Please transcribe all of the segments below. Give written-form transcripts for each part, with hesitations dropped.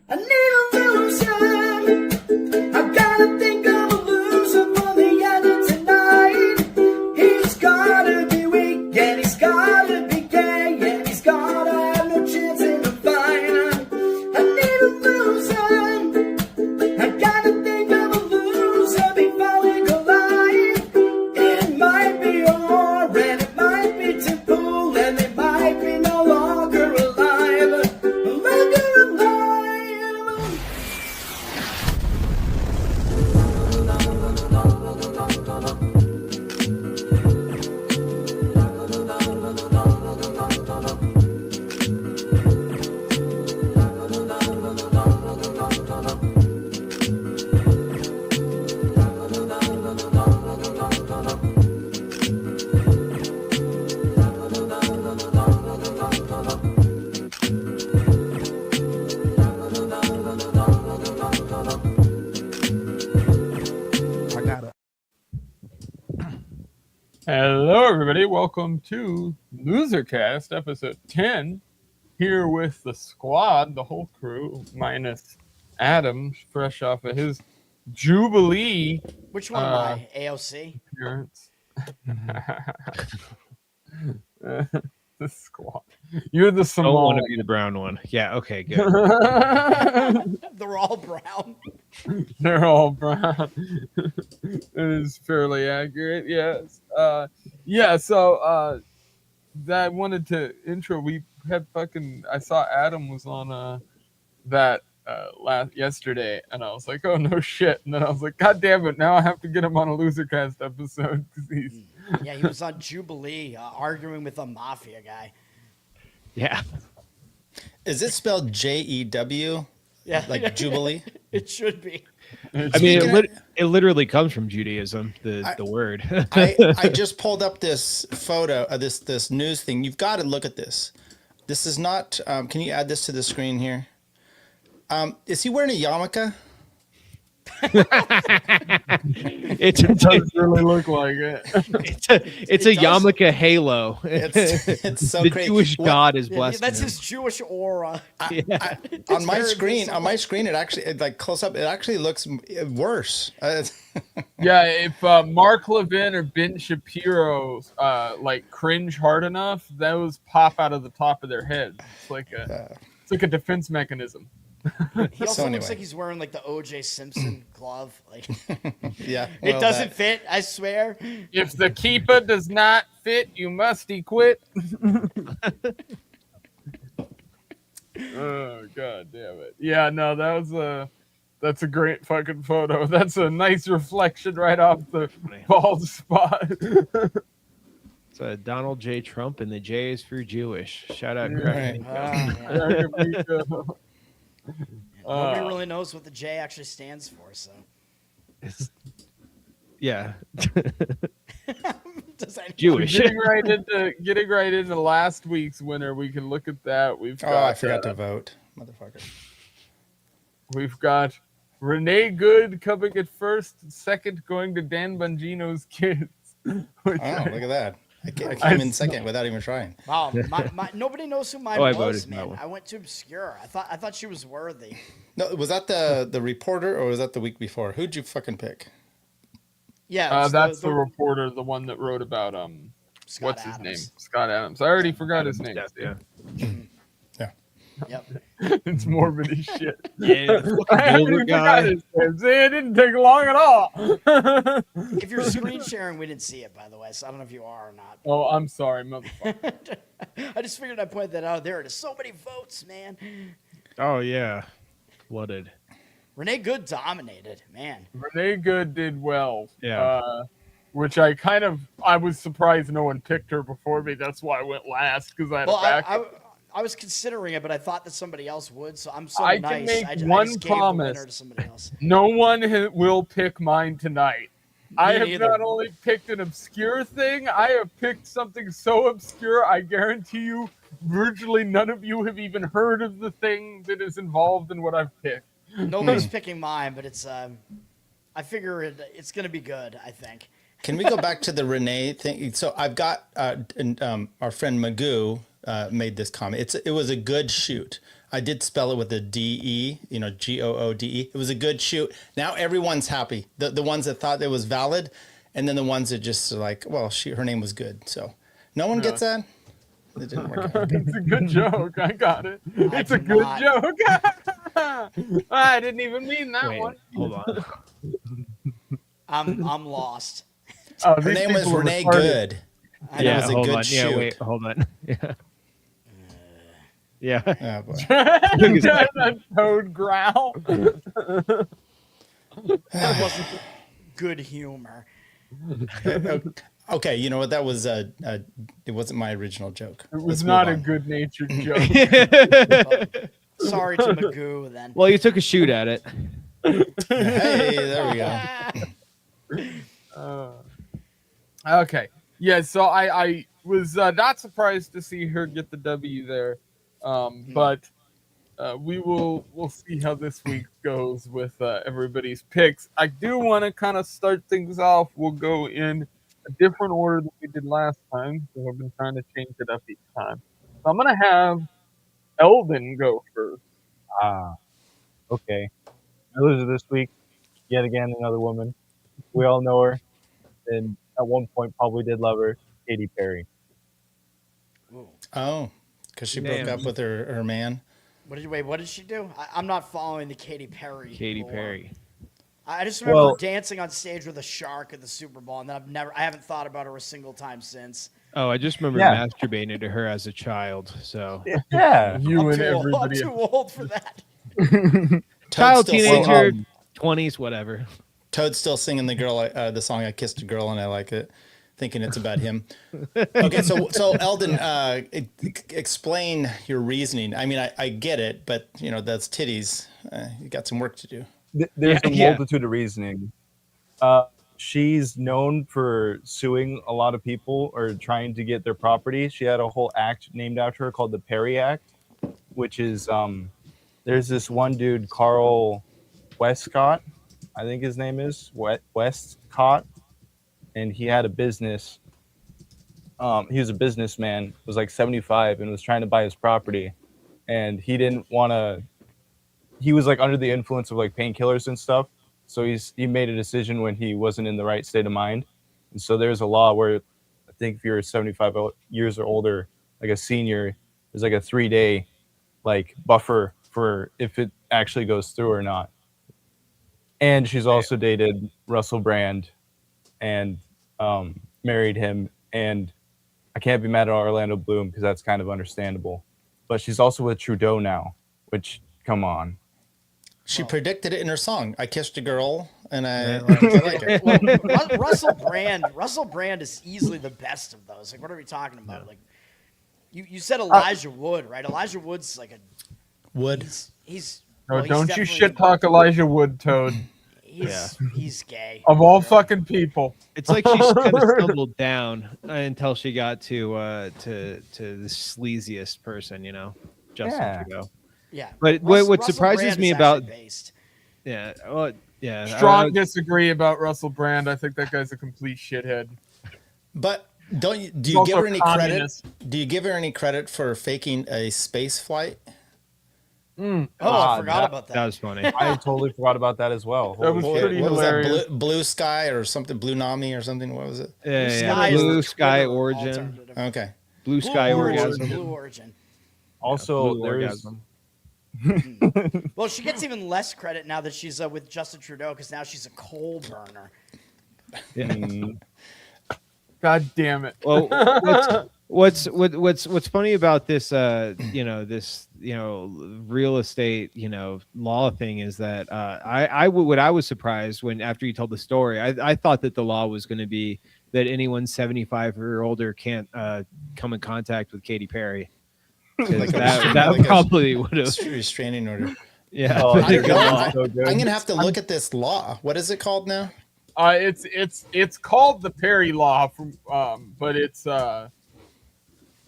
I need a loser. I've gotta think of a loser for the end of tonight. He's gotta be weak and he's gotta be gay and he's gotta have no chance in the fight. I need a loser. I gotta think of a loser before we collide. It might be or and it might be Tipu and they might be no longer alive. Longer alive. Hello, everybody. Welcome to LoserCast, episode 10. Here with the squad, the whole crew, minus Adam, fresh off of his Jubilee Which one am I? AOC? appearance. The squad. You're the Don't want to Somalia. be the brown one. Yeah, okay, good. They're all brown. They're all brown. It is fairly accurate, yes. So that I wanted to intro. We had I saw Adam was on that yesterday, and I was like, oh no shit. And then I was like, god damn it, now I have to get him on a LoserCast episode because he's Yeah, he was on Jubilee arguing with a mafia guy. Yeah. Is it spelled Jew? Yeah, Like Jubilee? It should be. I mean, it literally comes from Judaism, the word. I just pulled up this photo of this news thing. You've got to look at this. This is not. Can you add this to the screen here? Is he wearing a yarmulke? It does really look like it. It's a yarmulke halo. It's so The crazy. Jewish God is Yeah, blessed. that's him. his Jewish aura. On my very screen, visible. it actually like close up. It actually looks worse. Yeah, if Mark Levin or Ben Shapiro like cringe hard enough, those pop out of the top of their heads. It's like a defense mechanism. He also So looks anyway. like he's wearing like the O.J. Simpson glove. Like Yeah, it well, doesn't fit. I swear. If the keeper does not fit, you must quit. Oh god damn it! Yeah, no, that's a great fucking photo. That's a nice reflection right off the bald spot. It's Donald J. Trump, and the J is for Jewish. Shout out, Right. Greg. Nobody really knows what the J actually stands for. So Yeah. does anyone- Jewish. Getting right into last week's winner. We can look at that. I forgot to vote, motherfucker. We've got Renee Good coming at first, second going to Dan Bongino's kids. Which Oh, look at that. I came in second without even trying. Wow, nobody knows who mine I was, voted for that man. one. I went too obscure. I thought she was worthy. No, was that the reporter or was that the week before? Who'd you fucking pick? Yeah, it was that's the reporter, the one that wrote about Scott what's Adams. his name? Scott Adams. I already forgot his name. Yeah. Yep. It's morbid as shit. Yeah. I already forgot his name. See, it didn't take long at all. If you're screen sharing, we didn't see it, by the way, so I don't know if you are or not. Oh, I'm sorry, motherfucker. I just figured I'd point that out. There it is. So many votes, man. Oh, yeah. Flooded. Renee Good dominated, man. Renee Good did well. Yeah. Which I was surprised no one picked her before me. That's why I went last, because I had Well, a backup. I was considering it, but I thought that somebody else would, so I'm so I can nice. make I one just gave the promise. winner to somebody else. No one will pick mine tonight. I have neither. not only picked an obscure thing, I have picked something so obscure, I guarantee you, virtually none of you have even heard of the thing that is involved in what I've picked. Nobody's picking mine, but it's I figure it's going to be good, I think. Can we go back to the Renee thing? So I've got our friend Magoo made this comment. It was a good shoot. I did spell it with a D-E, Goode. It was a good shoot. Now everyone's happy. The ones that thought it was valid, and then the ones that just are like, well, her name was good. So no one gets that. It didn't work out. It's a good joke. I got it. I It's a do good not. joke. I didn't even mean that Wait, one. hold on. I'm lost. Oh, Her these name was people are Renee retarded. Good. And it Yeah, was a hold good on. shoot. Yeah, wait, hold on. Yeah. Yeah. Oh, boy. That toad growl. That wasn't good humor. Okay, you know what? That was it wasn't my original joke. It was Let's not move a on. good-natured joke. But sorry to Magoo then. Well, you took a shoot at it. Hey, there we go. Okay. Yeah, so I was not surprised to see her get the W there. But we'll see how this week goes with everybody's picks. I do want to kind of start things off. We'll go in a different order than we did last time. So I've been trying to change it up each time. So I'm gonna have Eldon go first. Okay. My loser this week, yet again, another woman. We all know her, and at one point probably did love her, Katy Perry. Ooh. Oh, because she broke Damn. up with her man. What did she do? I'm not following the Katy Perry. Katy lore. Perry. I just remember Well- dancing on stage with a shark at the Super Bowl, and then I haven't thought about her a single time since. Oh, I just remember Yeah. masturbating to her as a child. So Yeah. You I'm and too, old, I'm everybody. too old for that. child, Toad's still singing- teenager, 20s, whatever. Toad's still singing the song "I Kissed a Girl" and I like it, thinking it's about him. Okay, so Eldon, explain your reasoning. I mean, I get it, but that's titties. You got some work to do. There's Yeah, a yeah. multitude of reasoning. She's known for suing a lot of people or trying to get their property. She had a whole act named after her called the Perry Act, which is there's this one dude, Carl Westcott, I think his name is Westcott, and he had a business. He was a businessman, was like 75 and was trying to buy his property, and he didn't want to. He was like under the influence of like painkillers and stuff, so he made a decision when he wasn't in the right state of mind. And so there's a law where I think if you're 75 years or older, like a senior, there's like a 3-day like buffer for if it actually goes through or not. And she's also dated Russell Brand and married him. And I can't be mad at Orlando Bloom because that's kind of understandable. But she's also with Trudeau now, which, come on. She predicted it in her song. I kissed a girl, and I Yeah. like it. Well, Russell Brand is easily the best of those. Like, what are we talking about? Like, you said Elijah Wood, right? Elijah Wood's like Wood. he's. No, well, he's don't you definitely- shit talk Elijah Wood, Toad. He's gay. Of all fucking people. It's like she kind of stumbled down until she got to the sleaziest person, Justin Yeah. Trudeau. Yeah. But Russell what surprises Brand me is about- actually based. Yeah, well, yeah. Strong disagree about Russell Brand. I think that guy's a complete shithead. But do you Also give her any credit? communist. Do you give her any credit for faking a space flight? Oh, I forgot that- about that. That was funny. I totally forgot about that as well. That was Holy shit. pretty What was hilarious. that? Blue Sky or something? Blue Nami or something? What was it? Yeah, Sky is the Blue Twitter Sky Origin. alternative. Okay. Blue Sky Orgasm. Blue Origin. Also, Blue there's Orgasm. Well, she gets even less credit now that she's with Justin Trudeau because now she's a coal burner. God damn it. Well, what's funny about this, this real estate, law thing is that I was surprised when after you told the story, I thought that the law was going to be that anyone 75 or older can't come in contact with Katy Perry. 'Cause that like a probably would have, Restraining order. yeah. Oh, I don't know. it's so good. I'm gonna have to look at this law. What is it called now? It's called the Perry Law, but it's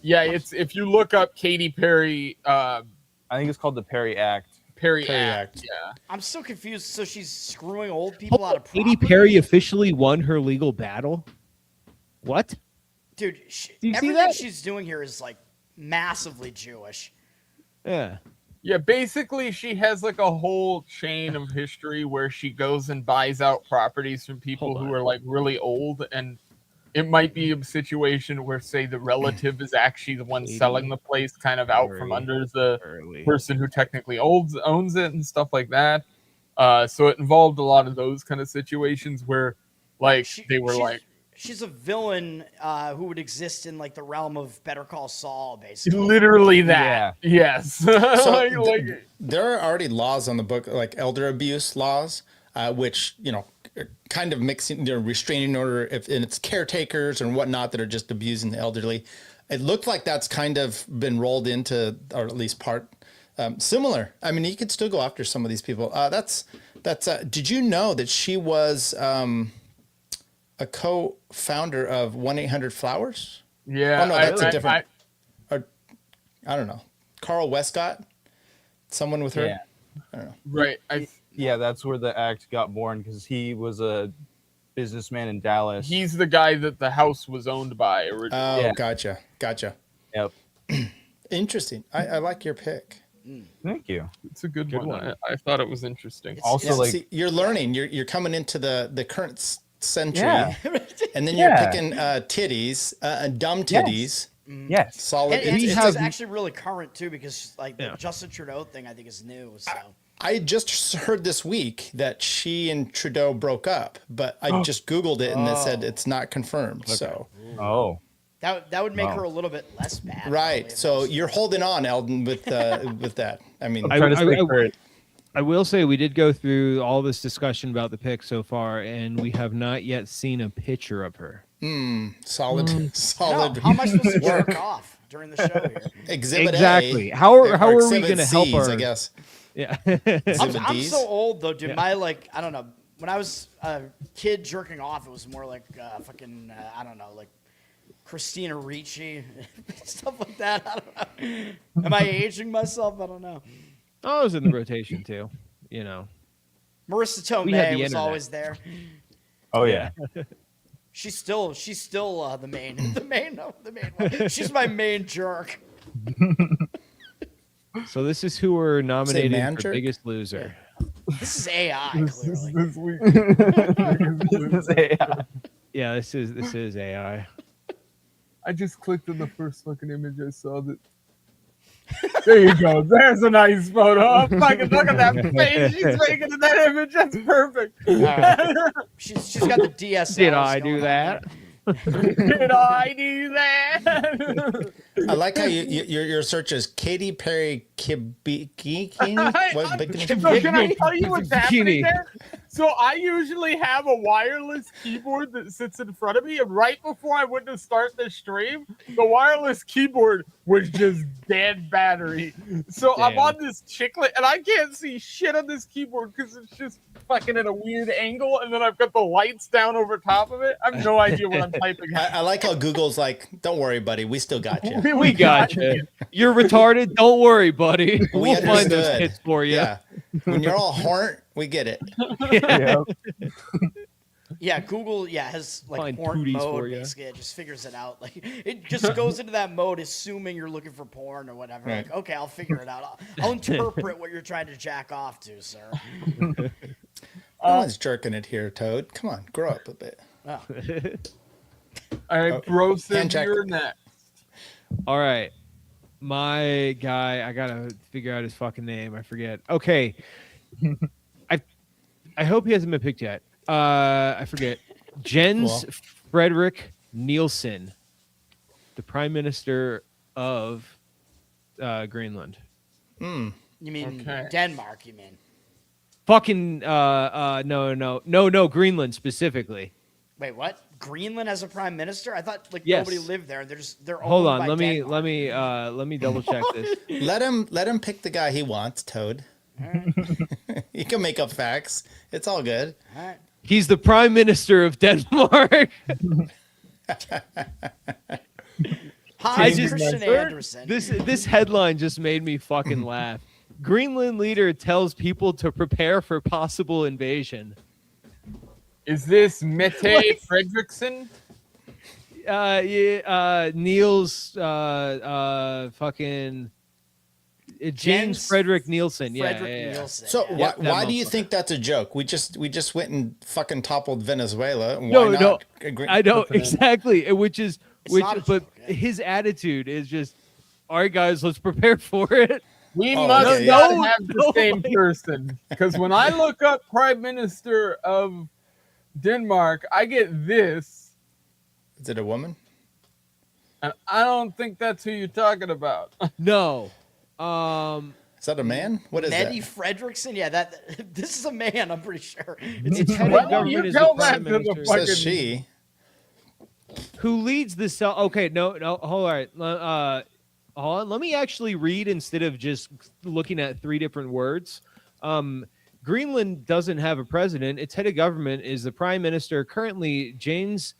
it's if you look up Katy Perry, I think it's called the Perry Act. Perry Perry Act. Act. Yeah. I'm still confused. So she's screwing old people out of property? Katy Perry officially won her legal battle. What? Dude, Do you see everything that? she's doing here is like massively Jewish. Yeah. Yeah, basically, she has like a whole chain of history where she goes and buys out properties from people Hold who on. are like really old, and it might be a situation where, say, the relative is actually the one selling the place, kind of out from Very under the early. person who technically owns it and stuff like that. So it involved a lot of those kind of situations where, like, they were like, she's a villain who would exist in like the realm of Better Call Saul, basically. literally that. Yes. So like, there are already laws on the book, like elder abuse laws, which are kind of mixing, restraining order and it's caretakers and whatnot that are just abusing the elderly. It looked like that's kind of been rolled into, or at least part similar. I mean, you could still go after some of these people. That's. Did you know that she was a co-founder of 1-800-Flowers? yeah. Oh no, that's a different. I don't know. Carl Westcott, someone with her. Yeah. I don't know. Right. Yeah, that's where the act got born because he was a businessman in Dallas. He's the guy that the house was owned by originally. Oh, Yeah. gotcha. Yep. Interesting. I like your pick. Thank you. It's a good, Good one. one. I thought it was interesting. Also, Yeah, like, see, you're learning. You're coming into the current century, Yeah. and then you're Yeah. picking titties, dumb titties, yes. solid. And It's- it's actually really current too, because like the Yeah. Justin Trudeau thing, I think is new. So I just heard this week that she and Trudeau broke up, but I just Googled it and it said it's not confirmed. So Oh. that would make Wow. her a little bit less bad. right. probably, So if you're holding on, Eldon, with that. I mean, Try to stay current. I will say we did go through all this discussion about the pick so far, and we have not yet seen a picture of her. solid. No, how am I supposed to jerk off during the show here? Exhibit Exactly. A. How are we Exhibit going to help Cs, her? I guess. Yeah. Exhibit I'm Ds? so old though, dude. Yeah. My I don't know. When I was a kid jerking off, it was more like fucking I don't know, like Christina Ricci, stuff like that. I don't know. Am I aging myself? I don't know. I was in the rotation too. Marissa We had Tomei the was internet. always there. Oh yeah. She's still the main one. She's my main jerk. So this is who we're nominated man for jerk? Biggest Loser. This is AI, clearly. This week. Yeah, this is AI. I just clicked on the first fucking image I saw that. There you go. There's a nice photo. Oh, fucking look at that face she's making in that image. That's perfect. She's got the DSL. Did I do that? Did I do that? I like how your search is Katy Perry Kibikini. So can I tell you what's happening Bikini. there? So I usually have a wireless keyboard that sits in front of me, and right before I went to start the stream, the wireless keyboard was just dead battery. So I'm Damn. on this chiclet, and I can't see shit on this keyboard because it's just fucking at a weird angle, and then I've got the lights down over top of it. I have no idea what I'm typing. I like how Google's like, don't worry, buddy, we still got you. We got you. You're retarded. Don't worry, buddy. We We'll find those understood. hits for you. Yeah. When you're all horn, we get it. Yeah, Google has like Find porn cooties mode. for ya. Basically, it just figures it out. Like it just goes into that mode, assuming you're looking for porn or whatever. Right. Like, okay, I'll figure it out. I'll interpret what you're trying to jack off to, sir. No one's jerking it here, Toad. Come on, grow up a bit. Oh. All right, bro, said hand check. you're next. All right. My guy, I gotta figure out his fucking name. I forget. Okay. I hope he hasn't been picked yet. I forget. Jens Cool. Frederick Nielsen, the Prime Minister of Greenland. You mean Okay. Denmark? You mean? Fucking no, Greenland specifically. Wait, what? Greenland has a prime minister? I thought like Yes. nobody lived there. They're Hold owned on, by let Denmark. me double check this. Let him pick the guy he wants, Toad. He can make up facts. It's all good. All right. He's the Prime Minister of Denmark. Hi, just- Christian Anderson. This headline just made me fucking laugh. Greenland leader tells people to prepare for possible invasion. Is this Mette Fredrickson? Niels fucking James Frederick Nielsen. Frederick Yeah. Nielsen. So yeah. why do you motherfucker. think that's a joke? We just went and fucking toppled Venezuela. Why No, not agree? I know What's the name? exactly. Which is not a but joke, yeah. his attitude is just, all right, guys, let's prepare for it. We Oh, must okay, not yeah. have the No, same like- person. Because when I look up Prime Minister of Denmark, I get this, Is it a woman? and I don't think that's who you're talking about. No. Is that a man? What is Mehdi that? Fredrickson. Yeah, this is a man. I'm pretty sure. It's It's a head Why of don't government you is the tell prime that to the minister. It fucking- says she. Who leads the cell? Okay, no, hold on. Hold on. Let me actually read instead of just looking at three different words. Greenland doesn't have a president. Its head of government is the prime minister, currently James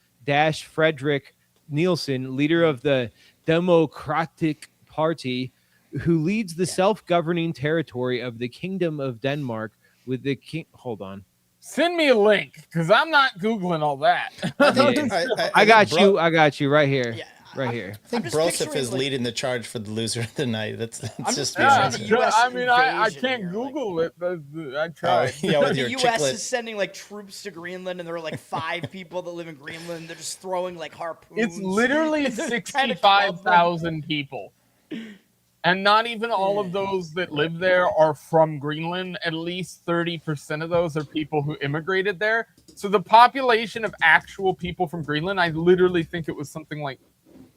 Frederick Nielsen, leader of the Democratic Party, who leads the self-governing territory of the Kingdom of Denmark with the king. Hold on. Send me a link, because I'm not Googling all that. I think, Yeah. I I got think you. I got you right here. Yeah, Right I'm- here. I think I'm just Broseph picturing, is like- leading the charge for the loser of the night. That's I'm just just being picturing honest. the US I mean, I invasion can't here, like- Google it. But I Oh, tried. yeah, with The your U.S. chiclet. is sending like troops to Greenland, and there are like 5 people that live in Greenland. They're just throwing like harpoons. It's literally They're trying to kill them. 65,000 people. And not even all of those that live there are from Greenland. At least 30% of those are people who immigrated there. So the population of actual people from Greenland, I literally think it was something like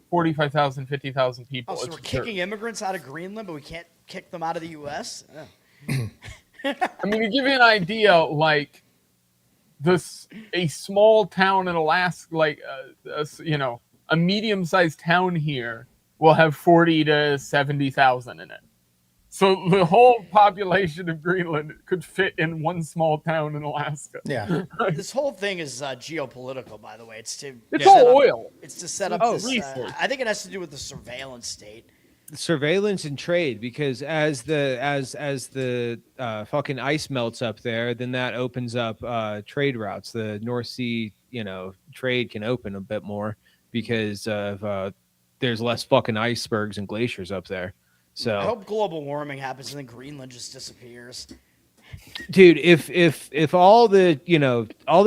45,000, 50,000 people. Oh, so It's we're kicking immigrants out of Greenland, but we can't kick them out of the U.S. I mean, to give you an idea, like a small town in Alaska, like a medium-sized town here will have 40 to 70,000 in it. So the whole population of Greenland could fit in one small town in Alaska. Yeah. This whole thing is geopolitical, by the way. It's to It's set all up- oil. It's to set up Oh, this. resource. I think it has to do with the surveillance state. Surveillance and trade, because as the fucking ice melts up there, then that opens up trade routes. The North Sea, trade can open a bit more because of there's less fucking icebergs and glaciers up there. I So, hope global warming happens and then Greenland just disappears. dude, if all the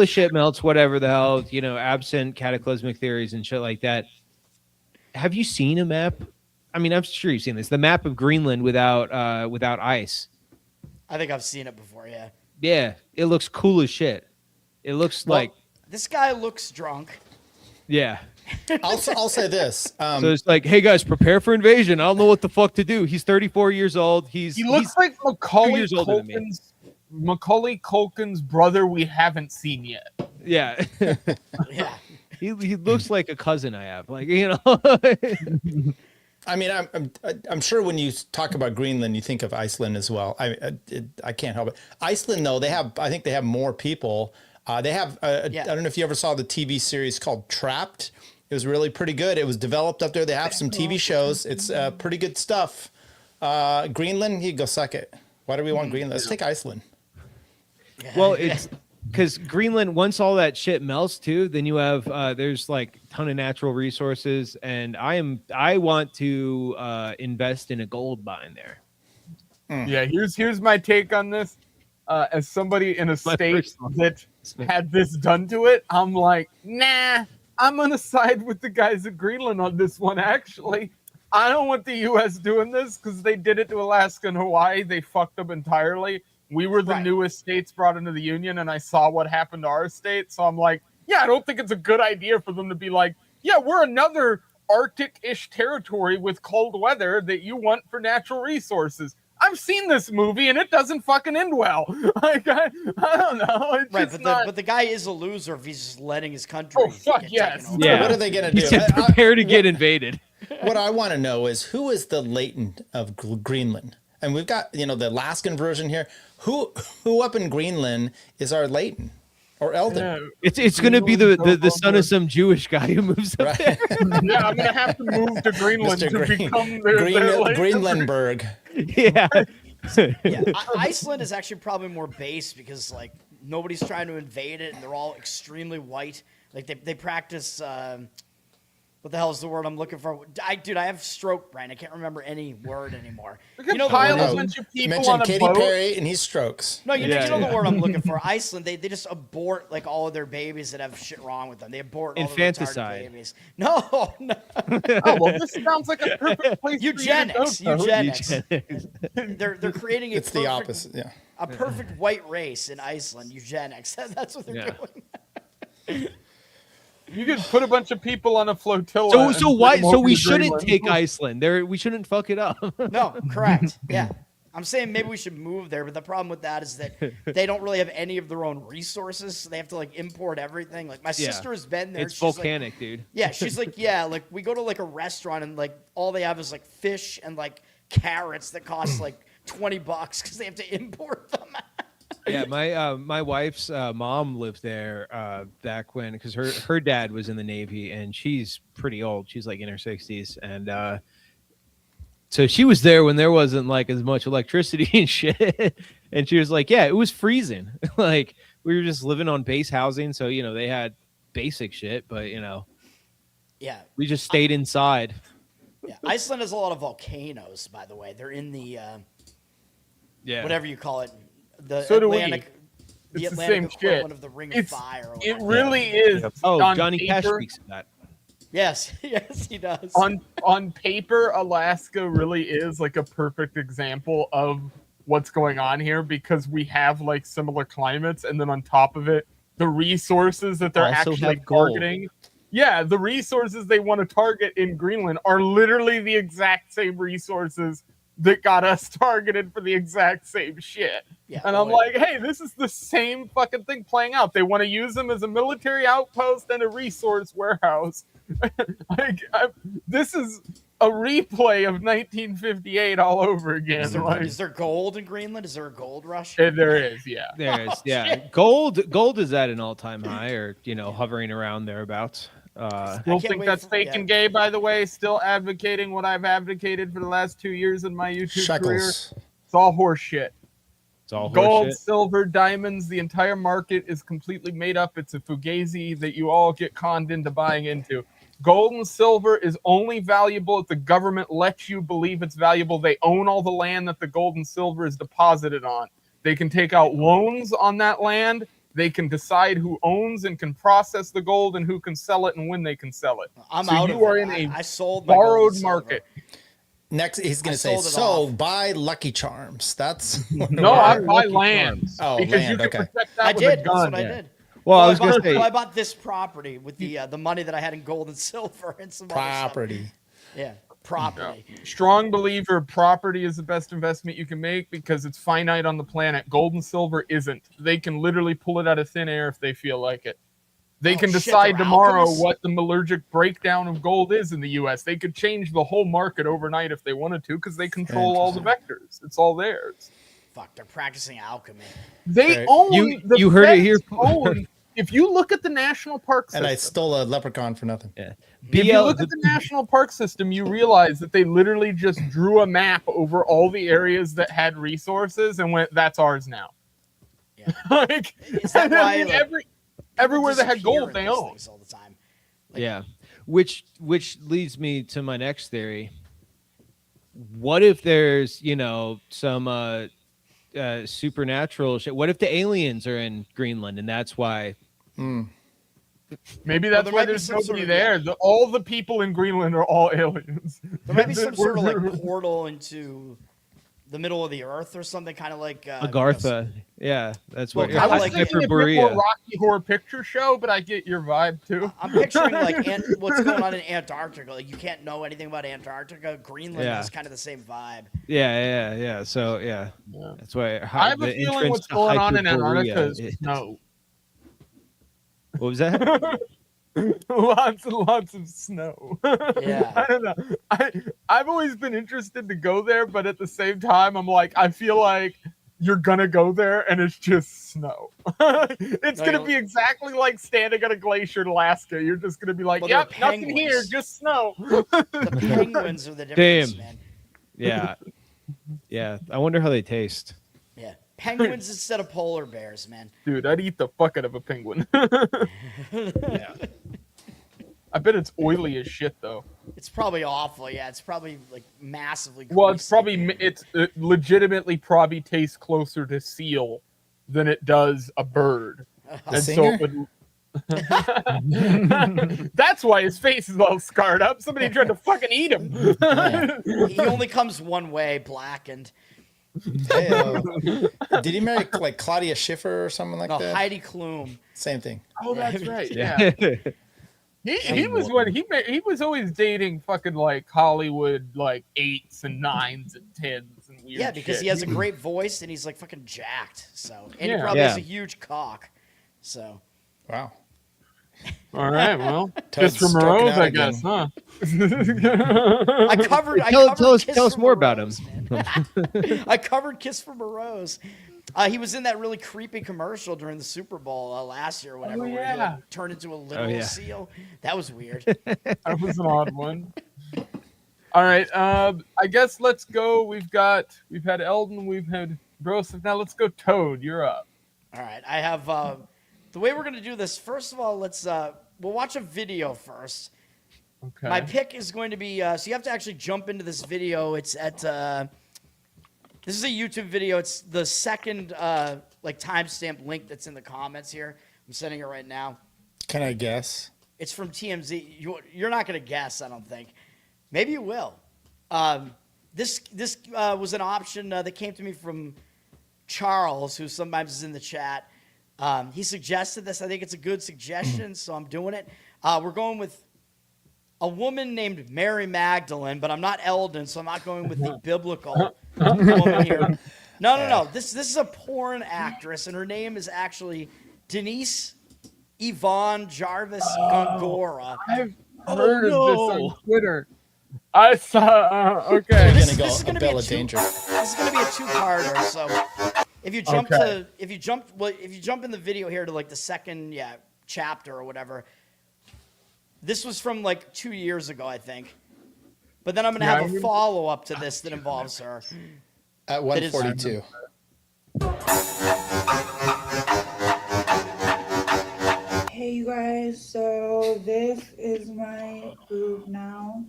shit melts, whatever the hell, absent cataclysmic theories and shit like that. Have you seen a map? I mean, I'm sure you've seen this. The map of Greenland without ice. I think I've seen it before. Yeah. Yeah, it looks cool as shit. It looks Well, like, this guy looks drunk. yeah. I'll say this. So it's like, hey guys, prepare for invasion. I don't know what the fuck to do. He's 34 years old. He looks like Macaulay years older than me. Culkin's brother we haven't seen yet. yeah. Yeah. he looks like a cousin I have. Like, I mean, I'm sure when you talk about Greenland, you think of Iceland as well. I can't help it. Iceland, though, I think they have more people. They have. I don't know if you ever saw the TV series called Trapped. It was really pretty good. It was developed up there. They have some TV shows. It's pretty good stuff. Greenland, you go suck it. Why do we want Greenland? Let's take Iceland. well, it's because Greenland, once all that shit melts too, then you have there's like a ton of natural resources, and I want to invest in a gold mine there. Yeah, here's my take on this. As somebody in a state personal- that had this done to it, I'm like, nah, I'm gonna side with the guys at Greenland on this one. Actually, I don't want the U.S. doing this because they did it to Alaska and Hawaii. They fucked up entirely. We were the Right. newest states brought into the Union, and I saw what happened to our state. So I'm like, yeah, I don't think it's a good idea for them to be like, yeah, we're another Arctic-ish territory with cold weather that you want for natural resources. I've seen this movie and it doesn't fucking end well. Like I don't know. It's Right, just but the guy is a loser if he's just letting his country. Oh, fuck get yes. taken over. Yeah. What are they gonna He do? said, prepare to get invaded. What I want to know is who is the Leighton of Greenland? And we've got the Alaskan version here. Who up in Greenland is our Leighton or Eldon? It's gonna be the son of some Jewish guy who moves up there. Yeah, I'm gonna have to move to Greenland Mr. to Green, become their like- Greenlandberg. Yeah. Yeah, Iceland is actually probably more base because like nobody's trying to invade it, and they're all extremely white. Like they practice What the hell is the word I'm looking for? Dude, I have stroke brain. I can't remember any word anymore. We could You know the pile word a is- bunch of people Mention on a Katy boat. Perry and he's strokes. No, you Yeah, know yeah. the word I'm looking for. Iceland, they just abort like all of their babies that have shit wrong with them. They abort all the retarded Infanticide. babies. No. Oh well, this sounds like a perfect place Eugenics. for you to go, Toad. Eugenics. They're creating It's the opposite. Yeah. a perfect white race in Iceland. Eugenics. That's what they're Yeah. doing. You could put a bunch of people on a flotilla. So and so bring why? them So over we to shouldn't Greenland. take Iceland. There, we shouldn't fuck it up. No, correct. Yeah. I'm saying maybe we should move there, but the problem with that is that they don't really have any of their own resources, so they have to like import everything. Like my sister has been there. It's she's like, volcanic, dude. yeah, she's like, yeah, like we go to like a restaurant and like all they have is like fish and like carrots that cost like $20 because they have to import them. Yeah, my wife's mom lived there back when, because her dad was in the Navy and she's pretty old. She's like in her 60s, and so she was there when there wasn't like as much electricity and shit. And she was like, yeah, it was freezing. Like we were just living on base housing, so you know they had basic shit, but you know Yeah. we just stayed inside. Yeah. Iceland has a lot of volcanoes, by the way. They're in the Yeah, whatever you call it, the So do we. Atlantic. The It's the Atlantic same equivalent shit. of the Ring It's- of Fire. Or It whatever. really is. Oh, on Johnny Cash paper- speaks of that. Yes, yes, he does. on paper, Alaska really is like a perfect example of what's going on here because we have like similar climates, and then on top of it, the resources that they're Also actually have gold. targeting. Yeah, the resources they want to target in Greenland are literally the exact same resources that got us targeted for the exact same shit. Yeah, And I'm well, like, hey, this is the same fucking thing playing out. They want to use them as a military outpost and a resource warehouse. This is a replay of 1958 all over again. is there gold in Greenland? Is there a gold rush? There is, yeah. There's gold is at an all-time high, or you know, hovering around thereabouts. Still can't think wait that's for- fake yeah. and gay, by the way. Still advocating what I've advocated for the last 2 years in my YouTube career. Shekels. It's all horse shit. It's all Gold, horseshit. silver, diamonds, the entire market is completely made up. It's a fugazi that you all get conned into buying into. Gold and silver is only valuable if the government lets you believe it's valuable. They own all the land that the gold and silver is deposited on. They can take out loans on that land. They can decide who owns and can process the gold and who can sell it and when they can sell it. I'm So out you of are it. in a I sold my gold and borrowed silver. market. Next, he's going I to say, sold it so off. buy Lucky Charms. That's No, I buy Lucky land Charms. Oh, because land, you can okay. protect that I with did. a That's gun. what I did. Well, I was bought, gonna say, I bought this property with the money that I had in gold and silver and some other stuff. property. Yeah, property. Strong believer property is the best investment you can make because it's finite on the planet. Gold and silver isn't. They can literally pull it out of thin air if they feel like it. They Oh, can shit, decide they're tomorrow alchemists? what the metallurgic breakdown of gold is in the US. They could change the whole market overnight if they wanted to because they control all the vectors. It's all theirs. Fuck, they're practicing alchemy. They Right. own the You heard it feds here. own- if you look at the national park system, And I stole a leprechaun for nothing. yeah. if you BL look at the national park system, you realize that they literally just drew a map over all the areas that had resources and went, "That's ours now." Yeah. Like, Is that I why, mean, like, everywhere that had disappear gold, in they these own. things all the time. Yeah, which leads me to my next theory. What if there's, you know, some supernatural shit? What if the aliens are in Greenland and that's why? Maybe that's there why might be there's some nobody sort of- there. All the people in Greenland are all aliens. There might be some sort of like portal into the middle of the earth or something, kind of like Agartha. Yeah, that's Well, what. I kinda was like thinking a bit Hyperborea. more Rocky Horror Picture Show, but I get your vibe too. I'm picturing like what's going on in Antarctica. Like you can't know anything about Antarctica. Greenland Yeah. has kind of the same vibe. Yeah. So yeah, Yeah. that's why. I have a the feeling entrance what's to going on in Hyperborea Antarctica is is- snow. What was that? Lots and lots of snow. Yeah. I don't know. I've always been interested to go there, but at the same time, I'm like, I feel like you're gonna go there and it's just snow. It's No, gonna you'll- be exactly like standing on a glacier in Alaska. You're just gonna be like, Well, they're yep, nothing here, penguins. just snow. The penguins are the difference, Damn. man. Yeah, yeah. I wonder how they taste. Yeah, penguins instead of polar bears, man. Dude, I'd eat the fuck out of a penguin. I bet it's oily as shit though. It's probably awful. Yeah, it's probably like massively. Well, it's greasy. probably it legitimately probably tastes closer to seal than it does a bird, The and singer? so it would. That's why his face is all scarred up. Somebody tried to fucking eat him. He only comes one way, blackened. Hey, did he marry like Claudia Schiffer or something like No, that? Heidi Klum. Same thing. Oh, that's right. Yeah. He was he was always dating fucking like Hollywood like 8s and 9s and 10s and weird. Yeah, because shit. he has a great voice and he's like fucking jacked. So and Yeah. he probably has Yeah. a huge cock. So Wow. All right, well, Toad's kiss from a stroking rose, out I again. guess, huh? I covered. Tell Kiss us from more a about Rose, him. man. I covered Kiss from a Rose. He was in that really creepy commercial during the Super Bowl last year, or whatever, where he yeah. like, turned into a literal yeah. seal. That was weird. That was an odd one. All right, I guess let's go. We've had Eldon, we've had Broseph. Now let's go Toad. You're up. All right, I have the way we're gonna do this. First of all, we'll watch a video first. Okay. My pick is going to be so you have to actually jump into this video. It's at this is a YouTube video. It's the second like timestamp link that's in the comments here. I'm sending it right now. Can I guess? It's from TMZ. You're not gonna guess, I don't think. Maybe you will. This was an option that came to me from Charles, who sometimes is in the chat. He suggested this. I think it's a good suggestion, so I'm doing it. We're going with a woman named Mary Magdalene, but I'm not Eldon, so I'm not going with the biblical woman here. No. This is a porn actress, and her name is actually Denise Yvonne Jarvis Gongora. I've heard of this on Twitter. I saw. Okay. We're This gonna go is gonna a be Bell a of Danger. This is going to be a two-parter. So, if you jump Okay. if you jump in the video here to like the second chapter or whatever, this was from like 2 years ago, I think. But then I'm going to have a follow-up to this that involves her. At That is- 142. Hey you guys, so this is my boob now.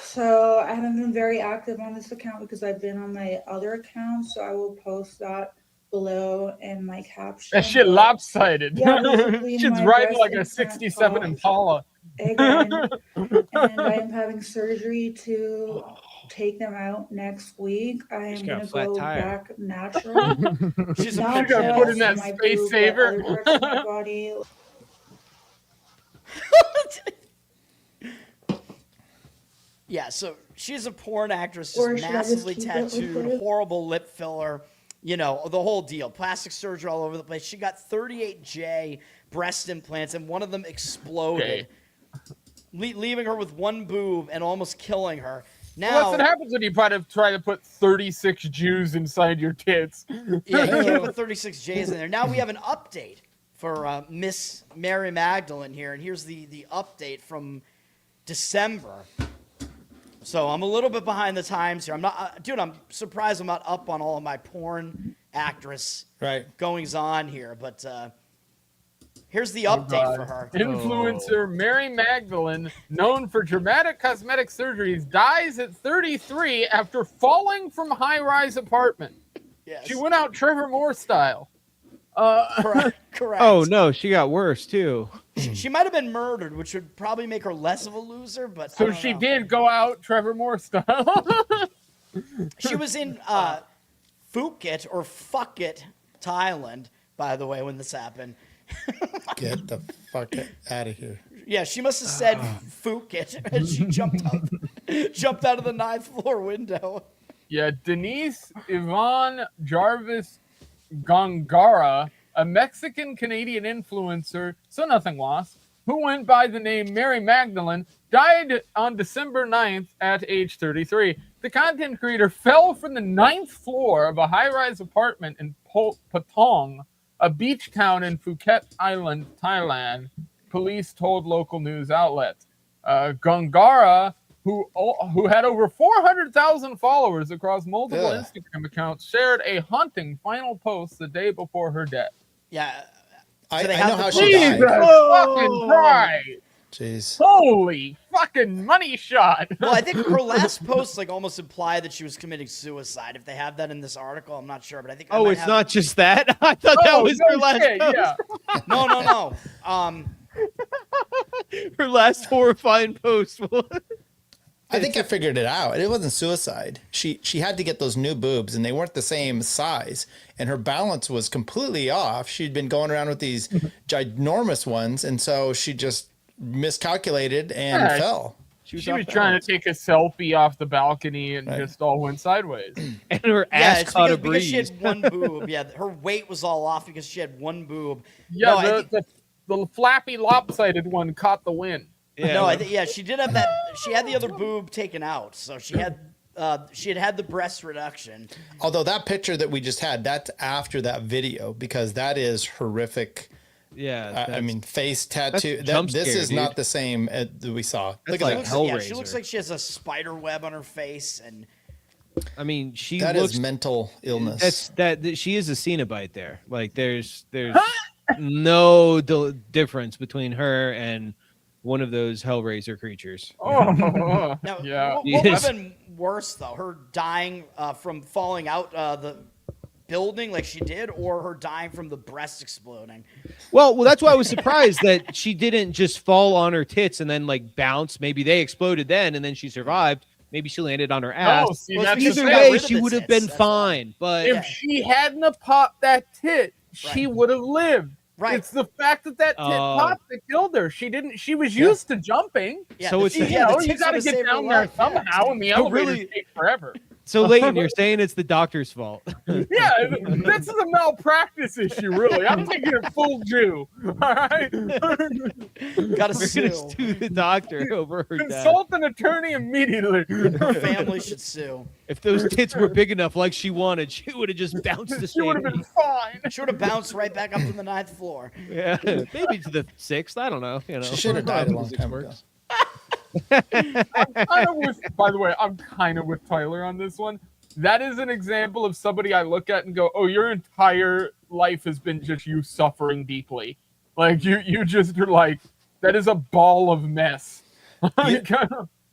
So I haven't been very active on this account because I've been on my other account, so I will post that below in my caption. That shit but- lopsided. Yeah, basically Shit's my riding breast like a implant 67 popped Impala. again, and I am having surgery to take them out next week. I She's am got a gonna flat go tire. back natural. She's a Not got put in just that my space boob, but saver. other parts of my body. Yeah, so she's a porn actress, Or just should I just massively keep it like tattooed, this? horrible lip filler, the whole deal. Plastic surgery all over the place. She got 38J breast implants, and one of them exploded, leaving her with one boob and almost killing her. Well, Now, that's what happens when you try to put 36 Jews inside your tits. yeah, you can't put 36 J's in there. Now we have an update for Miss Mary Magdalene here, and here's the update from December. So I'm a little bit behind the times here. I'm not, dude. I'm surprised I'm not up on all of my porn actress Right. goings on here, but here's the update for her. Influencer Mary Magdalene, known for dramatic cosmetic surgeries, dies at 33 after falling from high-rise apartment. Yes. She went out Trevor Moore style. Correct. Oh no, she got worse too. She might have been murdered, which would probably make her less of a loser. But I So don't she know. did go out Trevor Moore style. She was in Phuket or Phuket, Thailand, by the way, when this happened. Get the fuck out of here. Yeah, she must have said Phuket, and she jumped out of the 9th floor window. Yeah, Denise Yvonne Jarvis Gongara, a Mexican-Canadian influencer, so nothing lost, who went by the name Mary Magdalene, died on December 9th at age 33. The content creator fell from the 9th floor of a high-rise apartment in Patong, a beach town in Phuket Island, Thailand, police told local news outlets. Gongara, who had over 400,000 followers across multiple Ugh. Instagram accounts, shared a haunting final post the day before her death. Yeah, I they know have how the she Jesus died. fucking Christ! Jeez. Holy fucking money shot! Well, I think her last post like almost implied that she was committing suicide. If they have that in this article, I'm not sure, but I think. I Oh, might it's have not just that. I thought that Oh, was no her last shit, post. yeah. No. Her last horrifying post. I think I figured it out. It wasn't suicide. She had to get those new boobs, and they weren't the same size, and her balance was completely off. She'd been going around with these ginormous ones, and so she just miscalculated and Yeah, fell. She was trying to take a selfie off the balcony and Right. just all went sideways. And her Yeah, ass it's caught a because she breeze. had one boob. Yeah, her weight was all off because she had one boob. Yeah, No, I think- the flappy lopsided one caught the wind. No, I think she did have that. She had the other boob taken out, so she had the breast reduction. Although that picture that we just had, that's after that video, because that is horrific. Yeah, I mean, face tattoo. jump This scare, is not dude. the same that we saw. Look like at that. hell- Yeah, she Hellraiser. looks like she has a spider web on her face, and I mean, she That looks. is mental illness. That she is a Cenobite there. Like, there's no difference between her and one of those Hellraiser creatures. Oh, now yeah. what would Yes. have been worse though? Her dying from falling out the building like she did, or her dying from the breast exploding? Well, that's why I was surprised that she didn't just fall on her tits and then like bounce. Maybe they exploded then, and then she survived. Maybe she landed on her ass. No, see, Well, that's because the Either got thing. way, rid of she the would have tits, been that's why. fine. But If she hadn't have popped that tit, she Right. would have lived. Right. It's the fact that tit Oh. popped that killed her. She didn't. She was used to jumping. Yeah, So the- it's- You yeah, the know, you tits got to would've get saved her down there life, yeah. somehow, and the So elevators really- take forever. so, Leighton, you're saying it's the doctor's fault. Yeah, this is a malpractice issue, really. I'm taking it full Jew. All right, Gotta We're gonna sue. sue the doctor over her death. consult an attorney immediately. Her family should sue. If those tits were big enough, like she wanted, she would have just bounced the She would have stage. been fine. She would have bounced right back up to the 9th floor. Yeah, maybe to the 6th. I don't know. You know, She should have died a long Physics time ago. works. Kind of with, by the way, I'm kind of with Tyler on this one. That is an example of somebody I look at and go, "Oh, your entire life has been just you suffering deeply. Like you just are like, that is a ball of mess."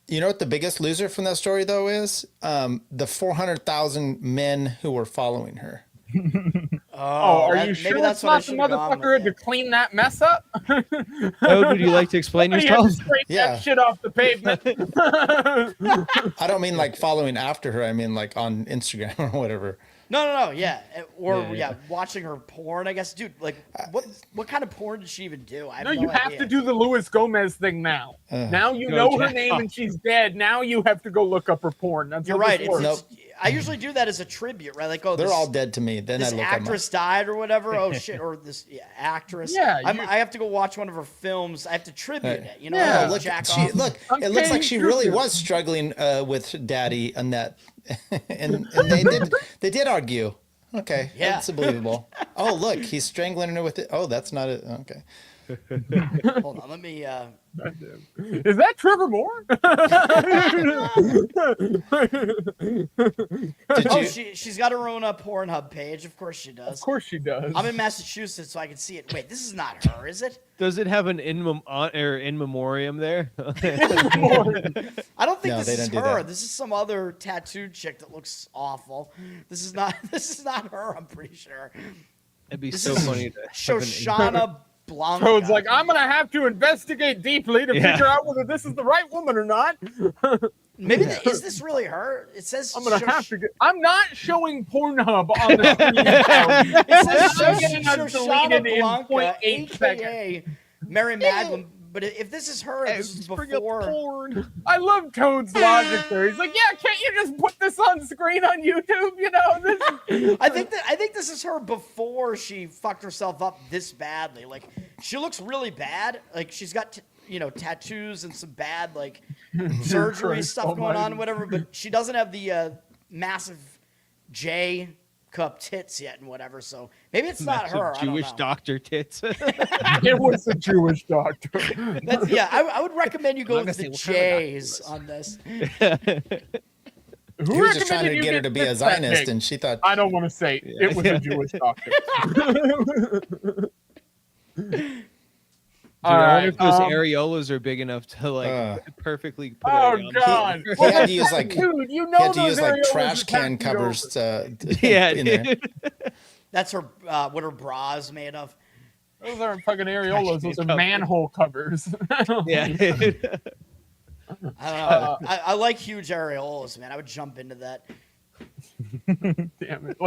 You know what the biggest loser from that story though is? The 400,000 men who were following her. Oh, are that- you maybe sure that's that's what I not the should've gone motherfucker with, to clean that mess up? Oh, would you like to explain Somebody had to yourself? scrape Yeah. that shit off the pavement. I don't mean like following after her. I mean like on Instagram or whatever. No, yeah, or Yeah, yeah. watching her porn. I guess, dude. Like, what kind of porn did she even do? I have No, you have idea. to do the Luis Gomez thing now. Now you Go know her jack name off. and she's dead. Now you have to go look up her porn. That's You're how right. this It's, works. I usually do that as a tribute, right? Like, oh, They're this, all dead to me. Then I this look at them. actress died or whatever. Oh shit, or this actress. Yeah, I have to go watch one of her films. I have to tribute Right. it. You know, Yeah. like, Look, jack she, off. look, I'm it looks like paying she really tribute. was struggling with Daddy on that, and they did argue. Okay, Yeah. that's believable. Oh, look, he's strangling her with it. Oh, that's not it. Okay. Hold on, let me. Is that Trevor Moore? Did Oh, you? she's got her own Pornhub page. Of course she does. Of course she does. I'm in Massachusetts, so I can see it. Wait, this is not her, is it? Does it have an in memoriam there? I don't think No, this they is don't do her. that. This is some other tattooed chick that looks awful. This is not. This is not her. I'm pretty sure. It'd be This so is funny to have an- Shoshana Blanca. Toad's like, I'm gonna have to investigate deeply to Yeah. figure out whether this is the right woman or not. Maybe is this really her? It says I'm gonna Shosh- have to get. I'm not showing Pornhub on the screen. now. It says I'm getting us Shoshana deleted in Blanca, 0.8 seconds. aka Mary Magdalene. But if this is her, Hey, this is just bring up before. porn. I love Toad's logic there. He's like, yeah, can't you just put this on screen on YouTube? You know, this is... I think this is her before she fucked herself up this badly. Like she looks really bad. Like she's got tattoos and some bad like surgery Christ stuff going on almighty. and whatever. But she doesn't have the massive J cup tits yet and whatever. So maybe it's not Massive her. I Jewish don't know. doctor tits. It was a Jewish doctor. That's, yeah, I would recommend you go I'm not with the gonna say J's what on this. Who He was just trying recommended to you get her to be a this that Zionist, thing? and she thought. I don't want to say it was a Jewish doctor. Dude, I wonder right, if those areolas are big enough to like perfectly put it Oh on. God! He Well, had to use like dude, you he know had to those use like areolas trash are can packed covers over. Yeah, in there. dude. That's her. What her bra is made of. Those aren't fucking areolas. Those are cover. manhole covers. Yeah. I don't know. I like huge areolas, man. I would jump into that. Damn it!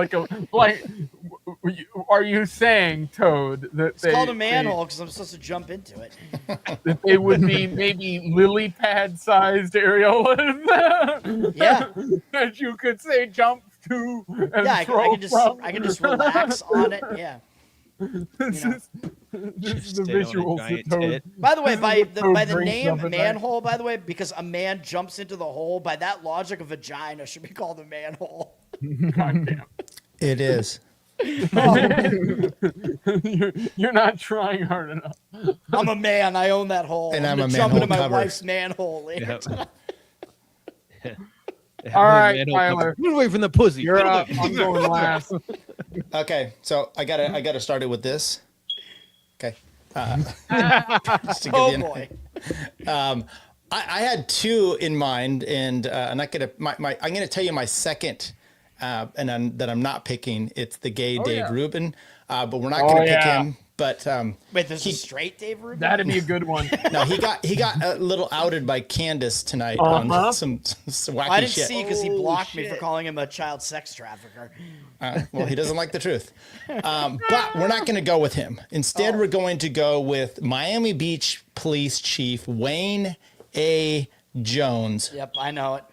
Are you saying, Toad, that It's called a manhole because I'm supposed to jump into it. that they would be maybe lily pad sized areolas? Yeah. That you could say jump to and Yeah, throw I can just relax on it. Yeah. This you know. is this is the Sit on a visuals giant that Toad. tit. By the way, This is what by Toad the brings name up at night. manhole, by the way, because a man jumps into the hole, by that logic, a vagina should be called a manhole. God damn. It is. You're not trying hard enough. I'm a man. I own that hole. And I'm gonna a jump into manhole my cover. wife's manhole later. Yep. All right, Manhole Tyler. cover. Get away from the pussy. You're Get away. up. I'm going last. Okay, so I gotta start it with this. Okay. Just to give Oh you an- boy. I had two in mind, and I'm not gonna. I'm gonna tell you my second, that I'm not picking. It's the gay Dave yeah. Rubin, but we're not gonna pick yeah. him. But Wait, there's a straight Dave Rubin? That'd be a good one. no, he got a little outed by Candace tonight on some wacky I didn't shit. see because he Oh, blocked me for shit. calling him a child sex trafficker. Well, he doesn't like the truth. But we're not going to go with him. Instead, we're going to go with Miami Beach Police Chief Wayne A. Jones. Yep, I know it.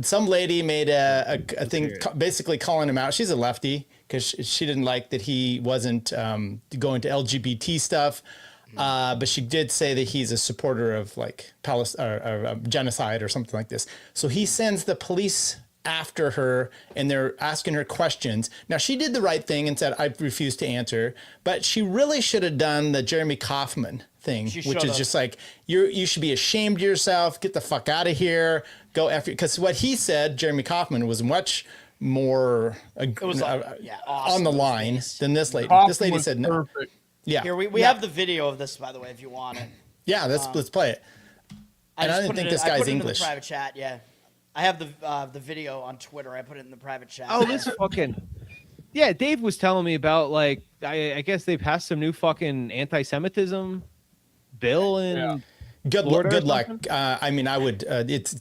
Some lady made a thing basically calling him out. She's a lefty because she didn't like that he wasn't going to LGBT stuff. But she did say that he's a supporter of like genocide or something like this. So he sends the police after her and they're asking her questions. Now she did the right thing and said, I refuse to answer, but she really should have done the Jeremy Kaufman thing, She which is should've. just like, you should be ashamed of yourself, get the fuck out of here, go after, because what he said, Jeremy Kaufman, was much more was on awesome the those line days. than this lady. Kaufman This lady was said no. perfect. Yeah. Here, we have the video of this, by the way, if you want it. Yeah, let's play it. And I just didn't put think it this I guy's put it in English. the private chat, yeah. I have the video on Twitter. I put it in the private chat. Oh, this fucking. Yeah, Dave was telling me about like I guess they passed some new fucking anti-Semitism bill in. Yeah. Florida or Good luck. something? I mean, I would. It's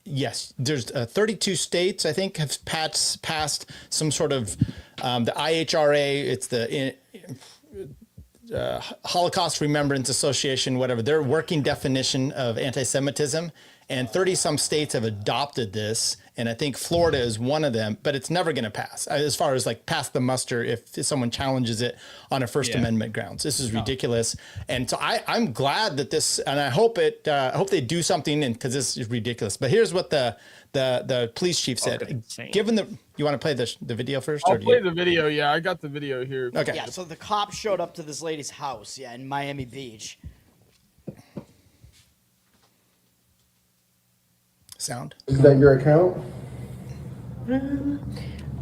yes. There's 32 states I think have passed some sort of the IHRA. It's the Holocaust Remembrance Association, whatever. Their working definition of anti-Semitism, and 30 some states have adopted this, and I think Florida is one of them. But it's never going to pass as far as like pass the muster if someone challenges it on a First Amendment grounds. This is ridiculous, and so I'm glad that this, and I hope I hope they do something, and because this is ridiculous. But here's what the police chief said. insane. Given you want to play the video first? I'll or do play you? the video. Yeah, I got the video here. Okay. Yeah, so the cops showed up to this lady's house, in Miami Beach. Sound. Is that your account?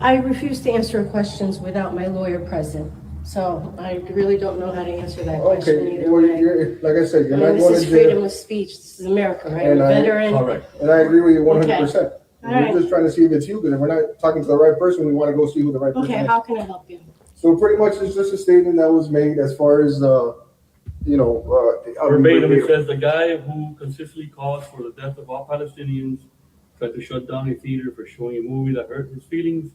I refuse to answer questions without my lawyer present, so I really don't know how to answer that question Okay, either well, way. you're, like I said, you're I mean, not this going is to freedom jail. of speech. This is America, right? And A I- veteran. And I agree with you 100%. All We're right. just trying to see if it's you, because if we're not talking to the right person, we want to go see who the right person Okay, is. how can I help you? So pretty much it's just a statement that was made as far as, Verbatim, it says the guy who consistently calls for the death of all Palestinians tried to shut down a theater for showing a movie that hurt his feelings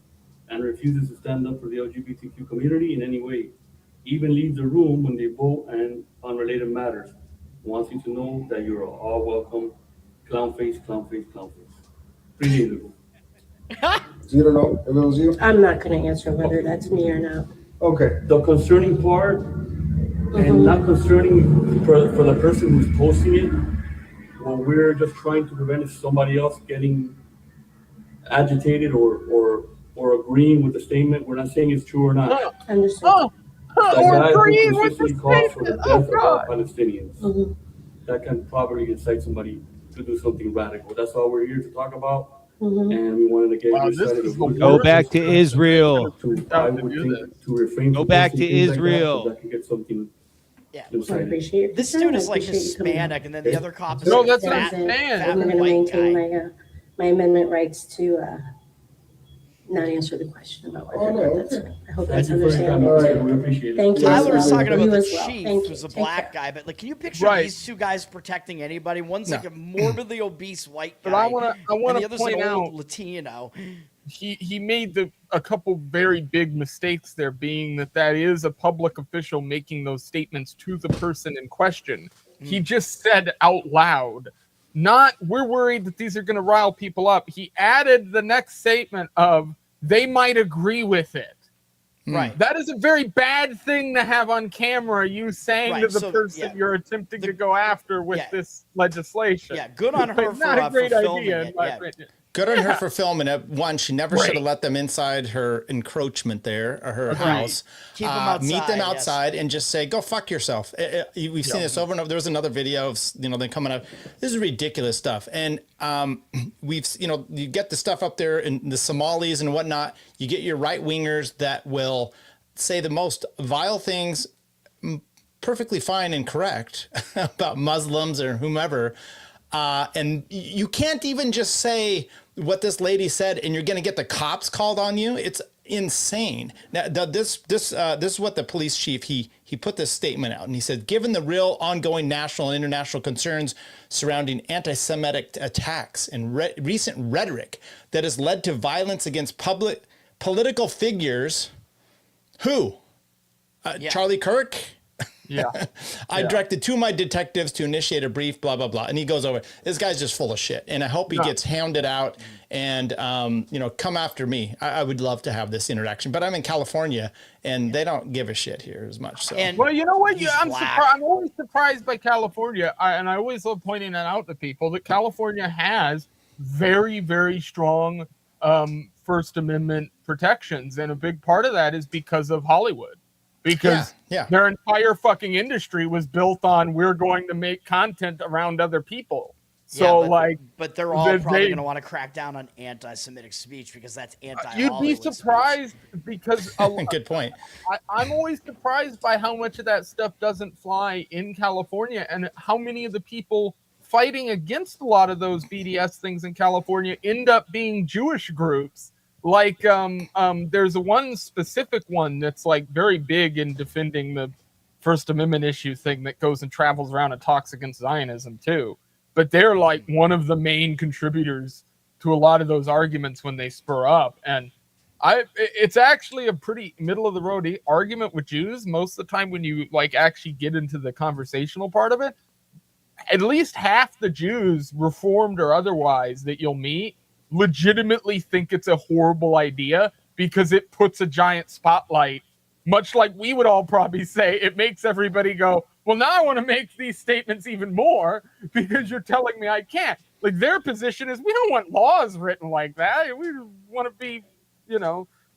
and refuses to stand up for the LGBTQ community in any way. Even leaves the room when they vote and on related matters. Wants you to know that you're all welcome. Clown face, clown face, clown face. 3 days ago. So you don't know if it was you? I'm not going to answer whether that's me or not. Okay. The concerning part, and not concerning for the person who's posting it, what we're just trying to prevent is somebody else getting agitated or agreeing with the statement. We're not saying it's true or not. Understood. The guy who agreeing with the consistently calls for the statement. death Oh, of all God. Palestinians. Mhm. That can probably incite somebody to do something radical. That's all we're here to talk about. and we wanted to get Wow, your this side of is the the voice. Go worst back to Israel. I would think to refrain Go from back posting to things like that, Israel. so that could get something Yeah. I decided. appreciate your This concern. dude I is like appreciate you coming out. Hispanic, and then the other cop is No, like that's a what I'm fat, saying. fat I'm going to white guy. maintain my amendment rights to not answer the question about whether or not that's. I hope Thank that's you for your understandable. comments. We appreciate it. Thank you. Tyler was as well. talking about You the as well. chief, Thank you. who's a Take black care. guy, but like, can you picture Right. these two guys protecting anybody? One's No. like a morbidly obese white guy, But I wanna and the other's point an old out Latino. he made a couple very big mistakes there, being that is a public official making those statements to the person in question. He just said out loud, not we're worried that these are going to rile people up. He added the next statement of they might agree with it. Right. That is a very bad thing to have on camera, you saying Right, to the so, person yeah. you're attempting to go after with Yeah. this legislation. Yeah, good on her Like, not a for great filming idea, it. in my Yeah. opinion. Good on her for filming it. One, she never Right. should have let them inside her encroachment there, or her house. Keep them Meet them outside, yes. outside and just say, "Go fuck yourself." We've seen this over and over. There was another video of them coming up. This is ridiculous stuff, and you get the stuff up there in the Somalis and whatnot. You get your right wingers that will say the most vile things, perfectly fine and correct about Muslims or whomever. And you can't even just say what this lady said and you're going to get the cops called on you. It's insane. Now, this is what the police chief, he put this statement out, and he said, given the real ongoing national and international concerns surrounding anti-Semitic attacks and recent rhetoric that has led to violence against political figures, who? Charlie Kirk? Yeah. I directed 2 of my detectives to initiate a brief, blah, blah, blah. And he goes over, this guy's just full of shit. And I hope he gets hounded out and, come after me. I would love to have this interaction. But I'm in California, and they don't give a shit here as much. So. And Well, you know what? he's I'm black. surprised. I'm always surprised by California, and I always love pointing that out to people, that California has very, very strong First Amendment protections, and a big part of that is because of Hollywood. Because their entire fucking industry was built on we're going to make content around other people. So, but they're all probably going to want to crack down on anti-Semitic speech because that's you'd be surprised because good point. I'm always surprised by how much of that stuff doesn't fly in California, and how many of the people fighting against a lot of those BDS things in California end up being Jewish groups. Like, there's one specific one that's like very big in defending the First Amendment issue thing that goes and travels around and talks against Zionism too. But they're like one of the main contributors to a lot of those arguments when they spur up. And it's actually a pretty middle of the road argument with Jews. Most of the time when you like actually get into the conversational part of it, at least half the Jews, Reformed or otherwise, that you'll meet legitimately think it's a horrible idea because it puts a giant spotlight, much like we would all probably say. It makes everybody go, well, now I want to make these statements even more because you're telling me I can't. Like, their position is we don't want laws written like that. We want to be,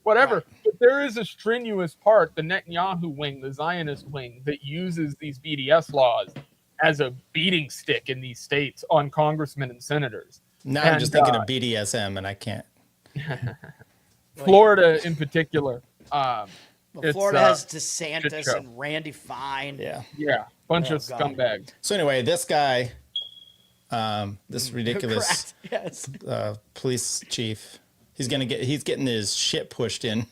whatever. Right. But there is a strenuous part, the Netanyahu wing, the Zionist wing, that uses these BDS laws as a beating stick in these states on congressmen and senators. Now I'm just thinking of BDSM, and I can't. Florida, in particular. Florida has DeSantis and Randy Fine. Yeah. Bunch of scumbags. So anyway, this guy, this ridiculous police chief, he's getting his shit pushed in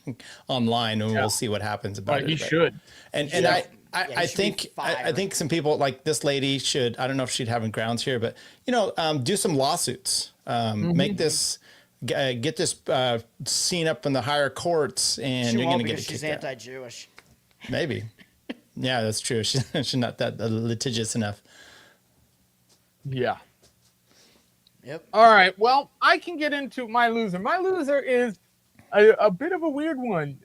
online, and we'll see what happens about it. He should. And I think some people like this lady should, I don't know if she'd have in grounds here, but do some lawsuits, make this, get this seen up in the higher courts, and you're going to get she's anti-Jewish. Maybe. Yeah, that's true. She's not that litigious enough. Yeah. Yep. All right. Well, I can get into my loser. My loser is a bit of a weird one.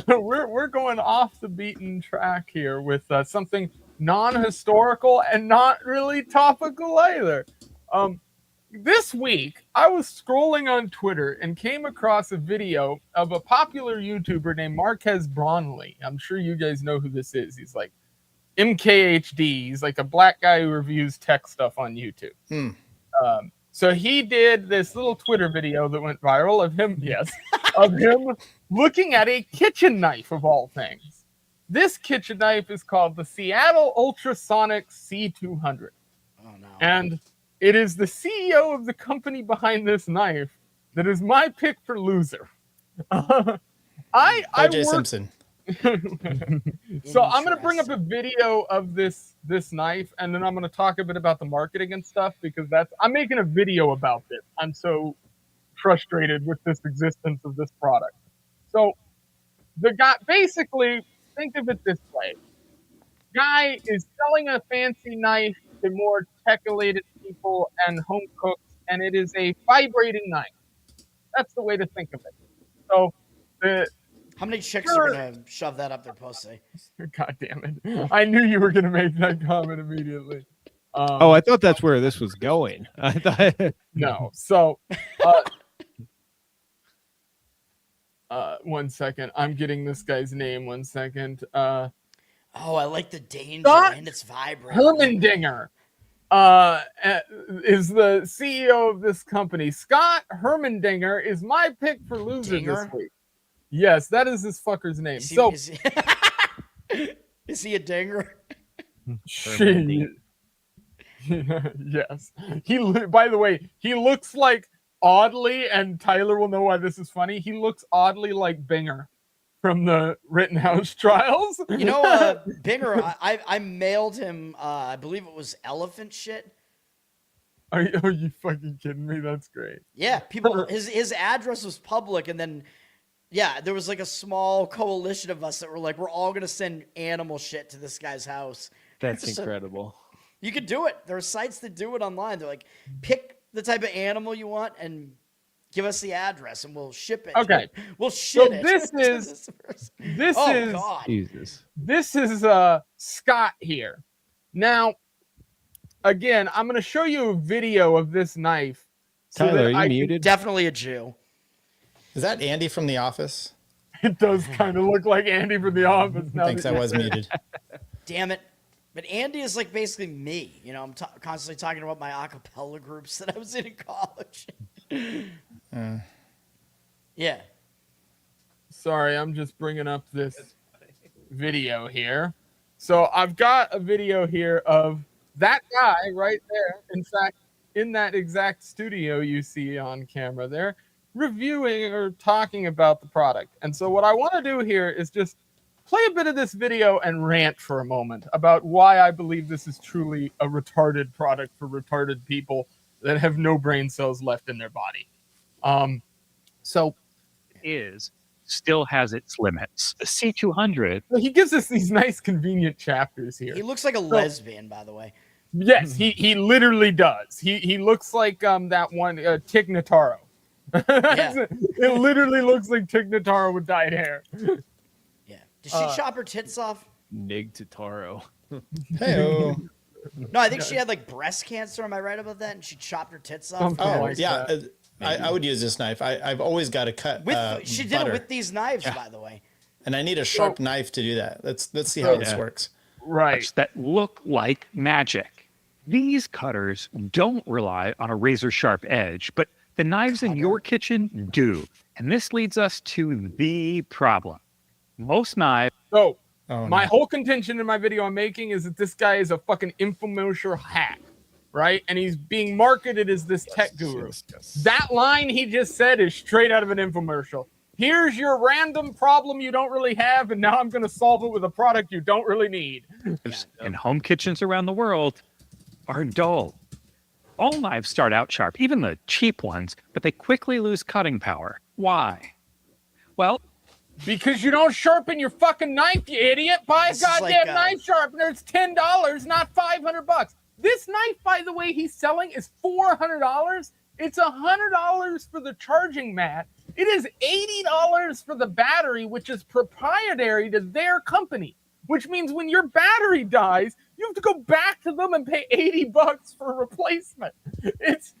We're going off the beaten track here with something non-historical and not really topical either. This week, I was scrolling on Twitter and came across a video of a popular YouTuber named Marquez Brownlee. I'm sure you guys know who this is. He's like MKHD. He's like a black guy who reviews tech stuff on YouTube. So he did this little Twitter video that went viral of him, of him looking at a kitchen knife of all things. This kitchen knife is called the Seattle Ultrasonic C200. Oh no. And it is the CEO of the company behind this knife that is my pick for loser. O.J. Simpson. So I'm going to bring up a video of this knife, and then I'm going to talk a bit about the marketing and stuff, because I'm making a video about this. I'm so frustrated with this existence of this product. So the guy, basically, think of it this way. Guy is selling a fancy knife to more tech-elated people and home cooks, and it is a vibrating knife. That's the way to think of it. So how many chicks are gonna shove that up their pussy? God damn it! I knew you were gonna make that comment immediately. I thought that's where this was going. I thought no. So, 1 second. I'm getting this guy's name. 1 second. Oh, I like the danger and it's vibrating. Hermandinger is the CEO of this company. Scott Hermandinger is my pick for loser this week. Yes, that is this fucker's name. Is he a dinger? Yes. By the way, he looks like oddly, and Tyler will know why this is funny. He looks oddly like Binger from the Rittenhouse trials. You know, Binger, I mailed him, I believe it was elephant shit. Are you fucking kidding me? That's great. Yeah, people. His address was public, and then there was like a small coalition of us that were like, we're all gonna send animal shit to this guy's house. That's incredible. You could do it. There are sites that do it online. They're like, pick the type of animal you want and give us the address, and we'll ship it. Okay, we'll ship it. This is Scott here. Now, again, I'm going to show you a video of this knife. Tyler, are you muted? Definitely a Jew. Is that Andy from The Office? It does kind of look like Andy from The Office. Thanks, I was muted. Damn it. But Andy is like basically me. You know, I'm constantly talking about my a cappella groups that I was in college. Yeah. Sorry, I'm just bringing up this video here. So I've got a video here of that guy right there. In fact, in that exact studio you see on camera there, reviewing or talking about the product. And so what I want to do here is just play a bit of this video and rant for a moment about why I believe this is truly a retarded product for retarded people that have no brain cells left in their body. Still has its limits. The C200. He gives us these nice, convenient chapters here. He looks like a lesbian, by the way. Yes, he literally does. He looks like that one Tig Notaro. Yeah. It literally looks like Tig Notaro with dyed hair. Yeah. Did she chop her tits off? Nig Totaro. Hey. No, I think she had like breast cancer. Am I right about that? And she chopped her tits off. I would use this knife. I've always got to cut. She did butter. it with these knives, by the way. And I need a sharp knife to do that. Let's see how this works. Right. That look like magic. These cutters don't rely on a razor sharp edge, but the knives in your kitchen do. And this leads us to the problem. Most knives. So my whole contention in my video I'm making is that this guy is a fucking infomercial hack, right? And he's being marketed as this tech guru. That line he just said is straight out of an infomercial. Here's your random problem you don't really have, and now I'm going to solve it with a product you don't really need. And home kitchens around the world are dull. All knives start out sharp, even the cheap ones, but they quickly lose cutting power. Why? Well, because you don't sharpen your fucking knife, you idiot. Buy a goddamn knife sharpener. It's $10, not $500. This knife, by the way, he's selling is $400. It's $100 for the charging mat. It is $80 for the battery, which is proprietary to their company, which means when your battery dies, you have to go back to them and pay $80 for a replacement. It's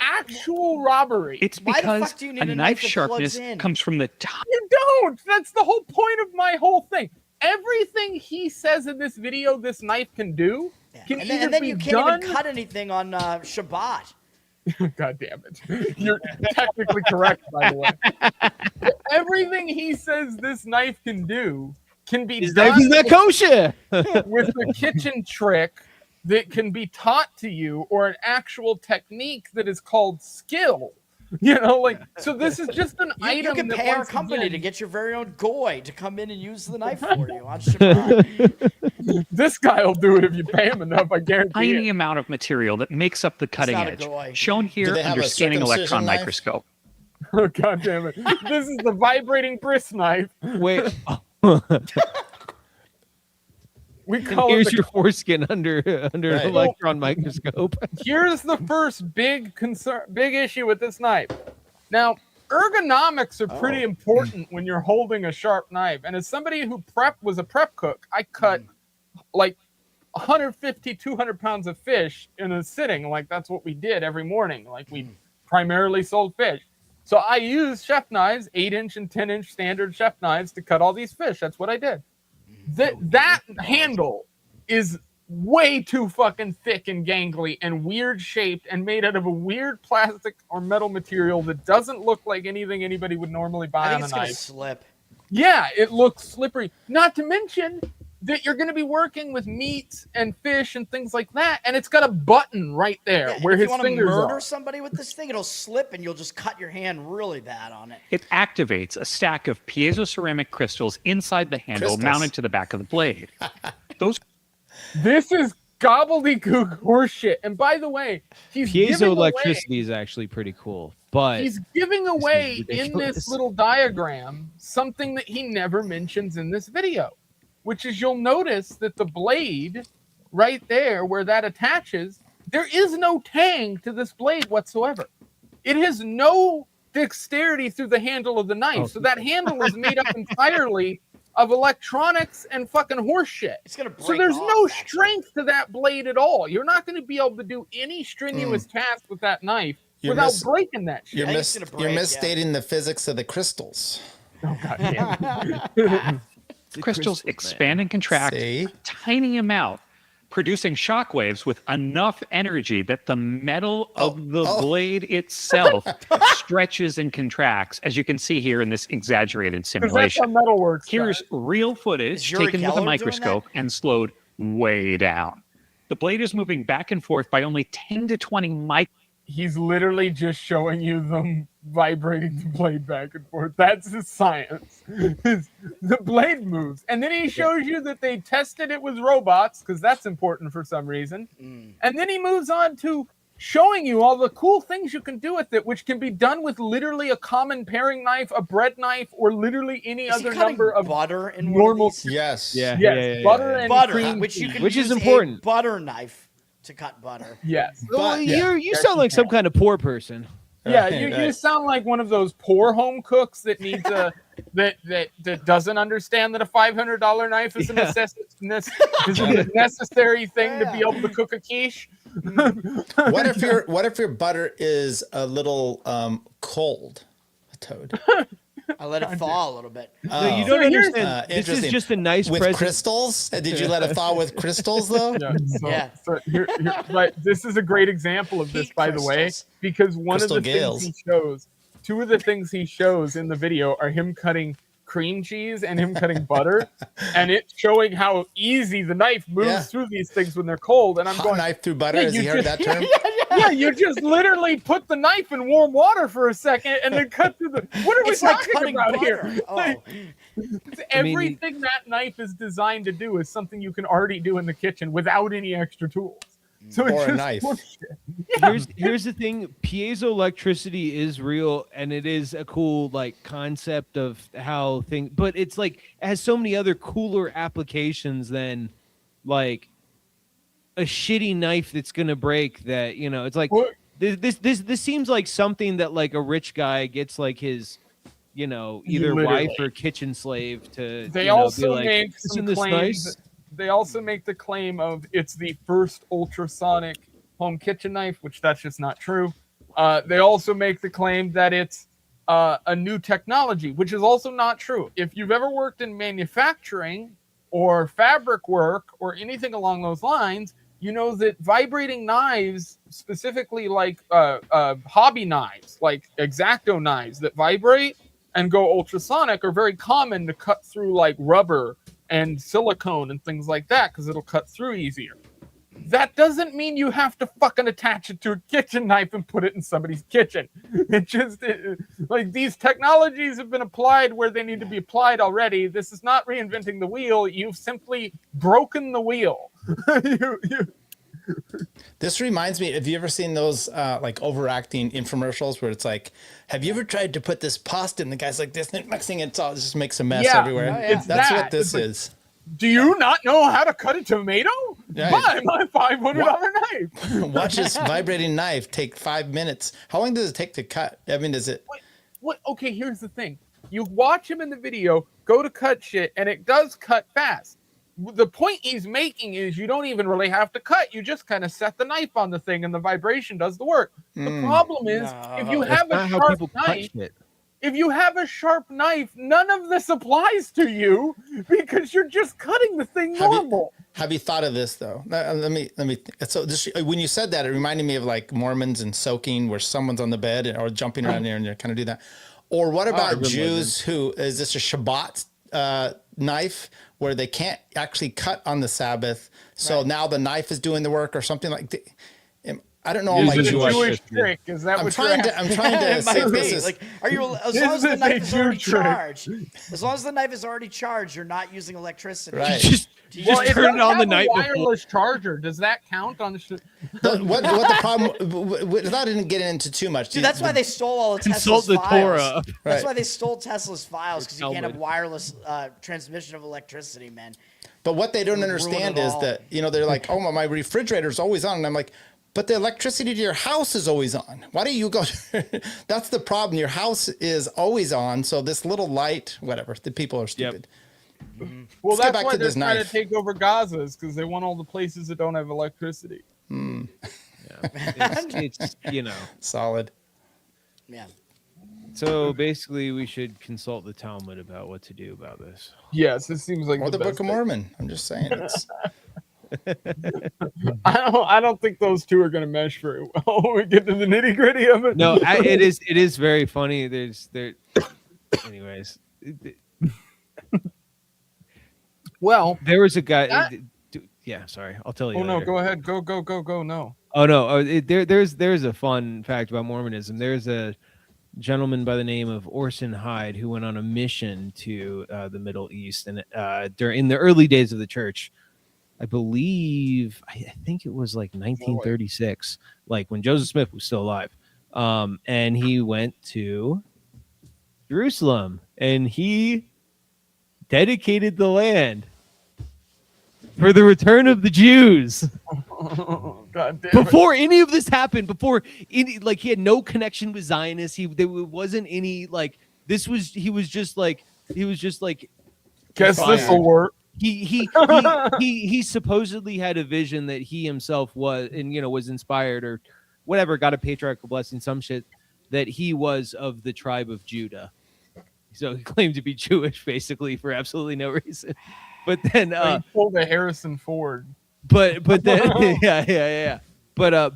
actual robbery. It's because a knife sharpness comes from the top. You don't. That's the whole point of my whole thing. Everything he says in this video this knife can do can and then you can't even cut anything on Shabbat. God damn it. You're technically correct, by the way. Everything he says this knife can do can be His done knife is not kosher. with a kitchen trick that can be taught to you, or an actual technique that is called skill. You know, like, so this is just an You item can that pay our once company again, to get your very own goy to come in and use the knife for you on Shabbat. this guy will do it if you pay him enough, I guarantee Tiny it. amount of material that makes up the cutting not a edge, goy. shown here they have under a scanning circumcision electron knife? microscope. Oh, God damn it. This is the vibrating bris knife. Wait. We call it Here's the your foreskin under an Right. electron microscope. Here's the first big issue with this knife. Now, ergonomics are pretty important when you're holding a sharp knife. And as somebody who was a prep cook, I cut like 150, 200 pounds of fish in a sitting. Like, that's what we did every morning. Like, we primarily sold fish. So I used chef knives, 8-inch and 10-inch standard chef knives, to cut all these fish. That's what I did. That handle is way too fucking thick and gangly and weird shaped and made out of a weird plastic or metal material that doesn't look like anything anybody would normally buy I think on a it's gonna knife. slip. Yeah, it looks slippery. Not to mention that you're going to be working with meats and fish and things like that, and it's got a button right there Yeah, where if his you want to fingers murder are. somebody with this thing, it'll slip and you'll just cut your hand really bad on it. It activates a stack of piezoceramic crystals inside the handle mounted to the back of the blade. Those This is gobbledygook horseshit. And by the way, Piezoelectricity is actually pretty cool, but he's giving away in ridiculous. this little diagram something that he never mentions in this video, which is, you'll notice that the blade right there where that attaches, there is no tang to this blade whatsoever. It has no dexterity through the handle of the knife. So that handle is made up entirely of electronics and fucking horseshit. It's gonna break So there's off, no actually. strength to that blade at all. You're not going to be able to do any strenuous task with that knife You're without mis- breaking that shit. You're, think it's gonna you're break, misstating the physics of the crystals. Oh, God damn it. crystals expand and contract See? a tiny amount, producing shock waves with enough energy that the metal of the blade itself stretches and contracts, as you can see here in this exaggerated Because that's simulation. how metal works. Here's guys. real footage Is Yuri taken Geller with a doing microscope and slowed way down. The blade is moving back and forth by only 10 to 20 microns. He's literally just showing you them vibrating the blade back and forth. That's his science. The blade moves. And then he shows you that they tested it with robots, because that's important for some reason. And then he moves on to showing you all the cool things you can do with it, which can be done with literally a common paring knife, a bread knife, or literally any Is he other cutting number of butter in normal. one of these? Yes. Yes, butter and Butter, cream which you cheese. can Which is use important. a butter knife to cut butter. Yes. Well, But- you Yes, sound you like some can. kind of poor person. Yeah, Right, you right. sound like one of those poor home cooks that needs a that doesn't understand that a $500 knife is a necessary thing to be able to cook a quiche. What if your butter is a little cold, Toad? I let it thaw a little bit. No, you Oh. don't So here's- understand. This is interesting. just a nice With present. crystals? Did you let it thaw with crystals though? Yeah, so, Yeah. so but this is a great example of this, Heat by the way, crystals. because one Crystal of the gales. things he shows, two of the things he shows in the video are him cutting cream cheese and him cutting butter, and it's showing how easy the knife moves Yeah. through these things when they're cold. And I'm Hot going, knife through butter. Yeah, Has you he heard just- that term? yeah, you just literally put the knife in warm water for a second and then cut through the. What are we It's not talking cutting about butter. here? Oh. I mean, Everything that knife is designed to do is something you can already do in the kitchen without any extra tools. So it's Or a just knife. horseshit. Here's the thing: piezoelectricity is real, and it is a cool like concept of how things. But it's like it has so many other cooler applications than like a shitty knife that's gonna break. That it's like Well- this seems like something that like a rich guy gets like his either Literally. wife or kitchen slave to. They be also like, make "Isn't some this claims. nice?" They also make the claim of it's the first ultrasonic home kitchen knife, which that's just not true. They also make the claim that it's a new technology, which is also not true. If you've ever worked in manufacturing or fabric work or anything along those lines, you know that vibrating knives, specifically like hobby knives, like X-Acto knives that vibrate and go ultrasonic, are very common to cut through like rubber and silicone and things like that because it'll cut through easier. That doesn't mean you have to fucking attach it to a kitchen knife and put it in somebody's kitchen. Like these technologies have been applied where they need to be applied already. This is not reinventing the wheel. You've simply broken the wheel. This reminds me, have you ever seen those like overacting infomercials where it's like, have you ever tried to put this pasta in the guy's like this, and next thing it just makes a mess everywhere. Oh, yeah. That's that. what this It's is. Do you not know how to cut a tomato? Yeah. Buy my $500 knife. Watch this vibrating knife take 5 minutes. How long does it take to cut? I mean, does it? What? Okay, here's the thing. You watch him in the video, go to cut shit, and it does cut fast. The point he's making is you don't even really have to cut. You just kind of set the knife on the thing, and the vibration does the work. The problem is, if you have a sharp knife, if you have a sharp knife, none of this applies to you because you're just cutting the thing normal. Have you thought of this though? Let me. So this, when you said that, it reminded me of like Mormons and soaking, where someone's on the bed or jumping around there, and you kind of do that. Or what about Jews who is this a Shabbat knife where they can't actually cut on the Sabbath, so now the knife is doing the work or something like that? I don't know. Is it a Jewish trick? Is that what you're asking? I'm trying to see if this is like, are you as long as the knife is already charged? As long as the knife is already charged, you're not using electricity. Right. You Well, it turn it on the night before. wireless charger. Does that count on the? what the problem? Without getting into too much, Dude, that's why they stole all of Consult Tesla's the files. Torah. That's Right. why they stole Tesla's files, because you can't have Talmud. wireless transmission of electricity, man. But what they don't Ruin understand it is all. that, they're like, oh, my refrigerator's always on. And I'm like, but the electricity to your house is always on. Why don't you go? That's the problem. Your house is always on. So this little light, whatever, the people are stupid. Well, Let's get that's back why to they're this trying knife. to take over Gaza, is because they want all the places that don't have electricity. It's Solid. Yeah. So basically, we should consult the Talmud about what to do about this. Yes, it seems like Or the best Book of Mormon. I'm just saying. It's, I don't think those two are going to mesh very well when we get to the nitty gritty of it. No, it is very funny. Anyways, well, there was a guy. That- Yeah, sorry, I'll tell you. oh no, later. go ahead, go. No. Oh no, there's a fun fact about Mormonism. There's a gentleman by the name of Orson Hyde who went on a mission to the Middle East, and in the early days of the church, I believe, I think it was like 1936, like when Joseph Smith was still alive, and he went to Jerusalem and he dedicated the land for the return of the Jews. God damn it. Before any of this happened, he had no connection with Zionists. There wasn't any he was just like Guess this will work. he supposedly had a vision that he himself was, and was inspired or whatever, got a patriarchal blessing, some shit, that he was of the tribe of Judah. So he claimed to be Jewish basically for absolutely no reason. But then He pulled a Harrison Ford. but then yeah. But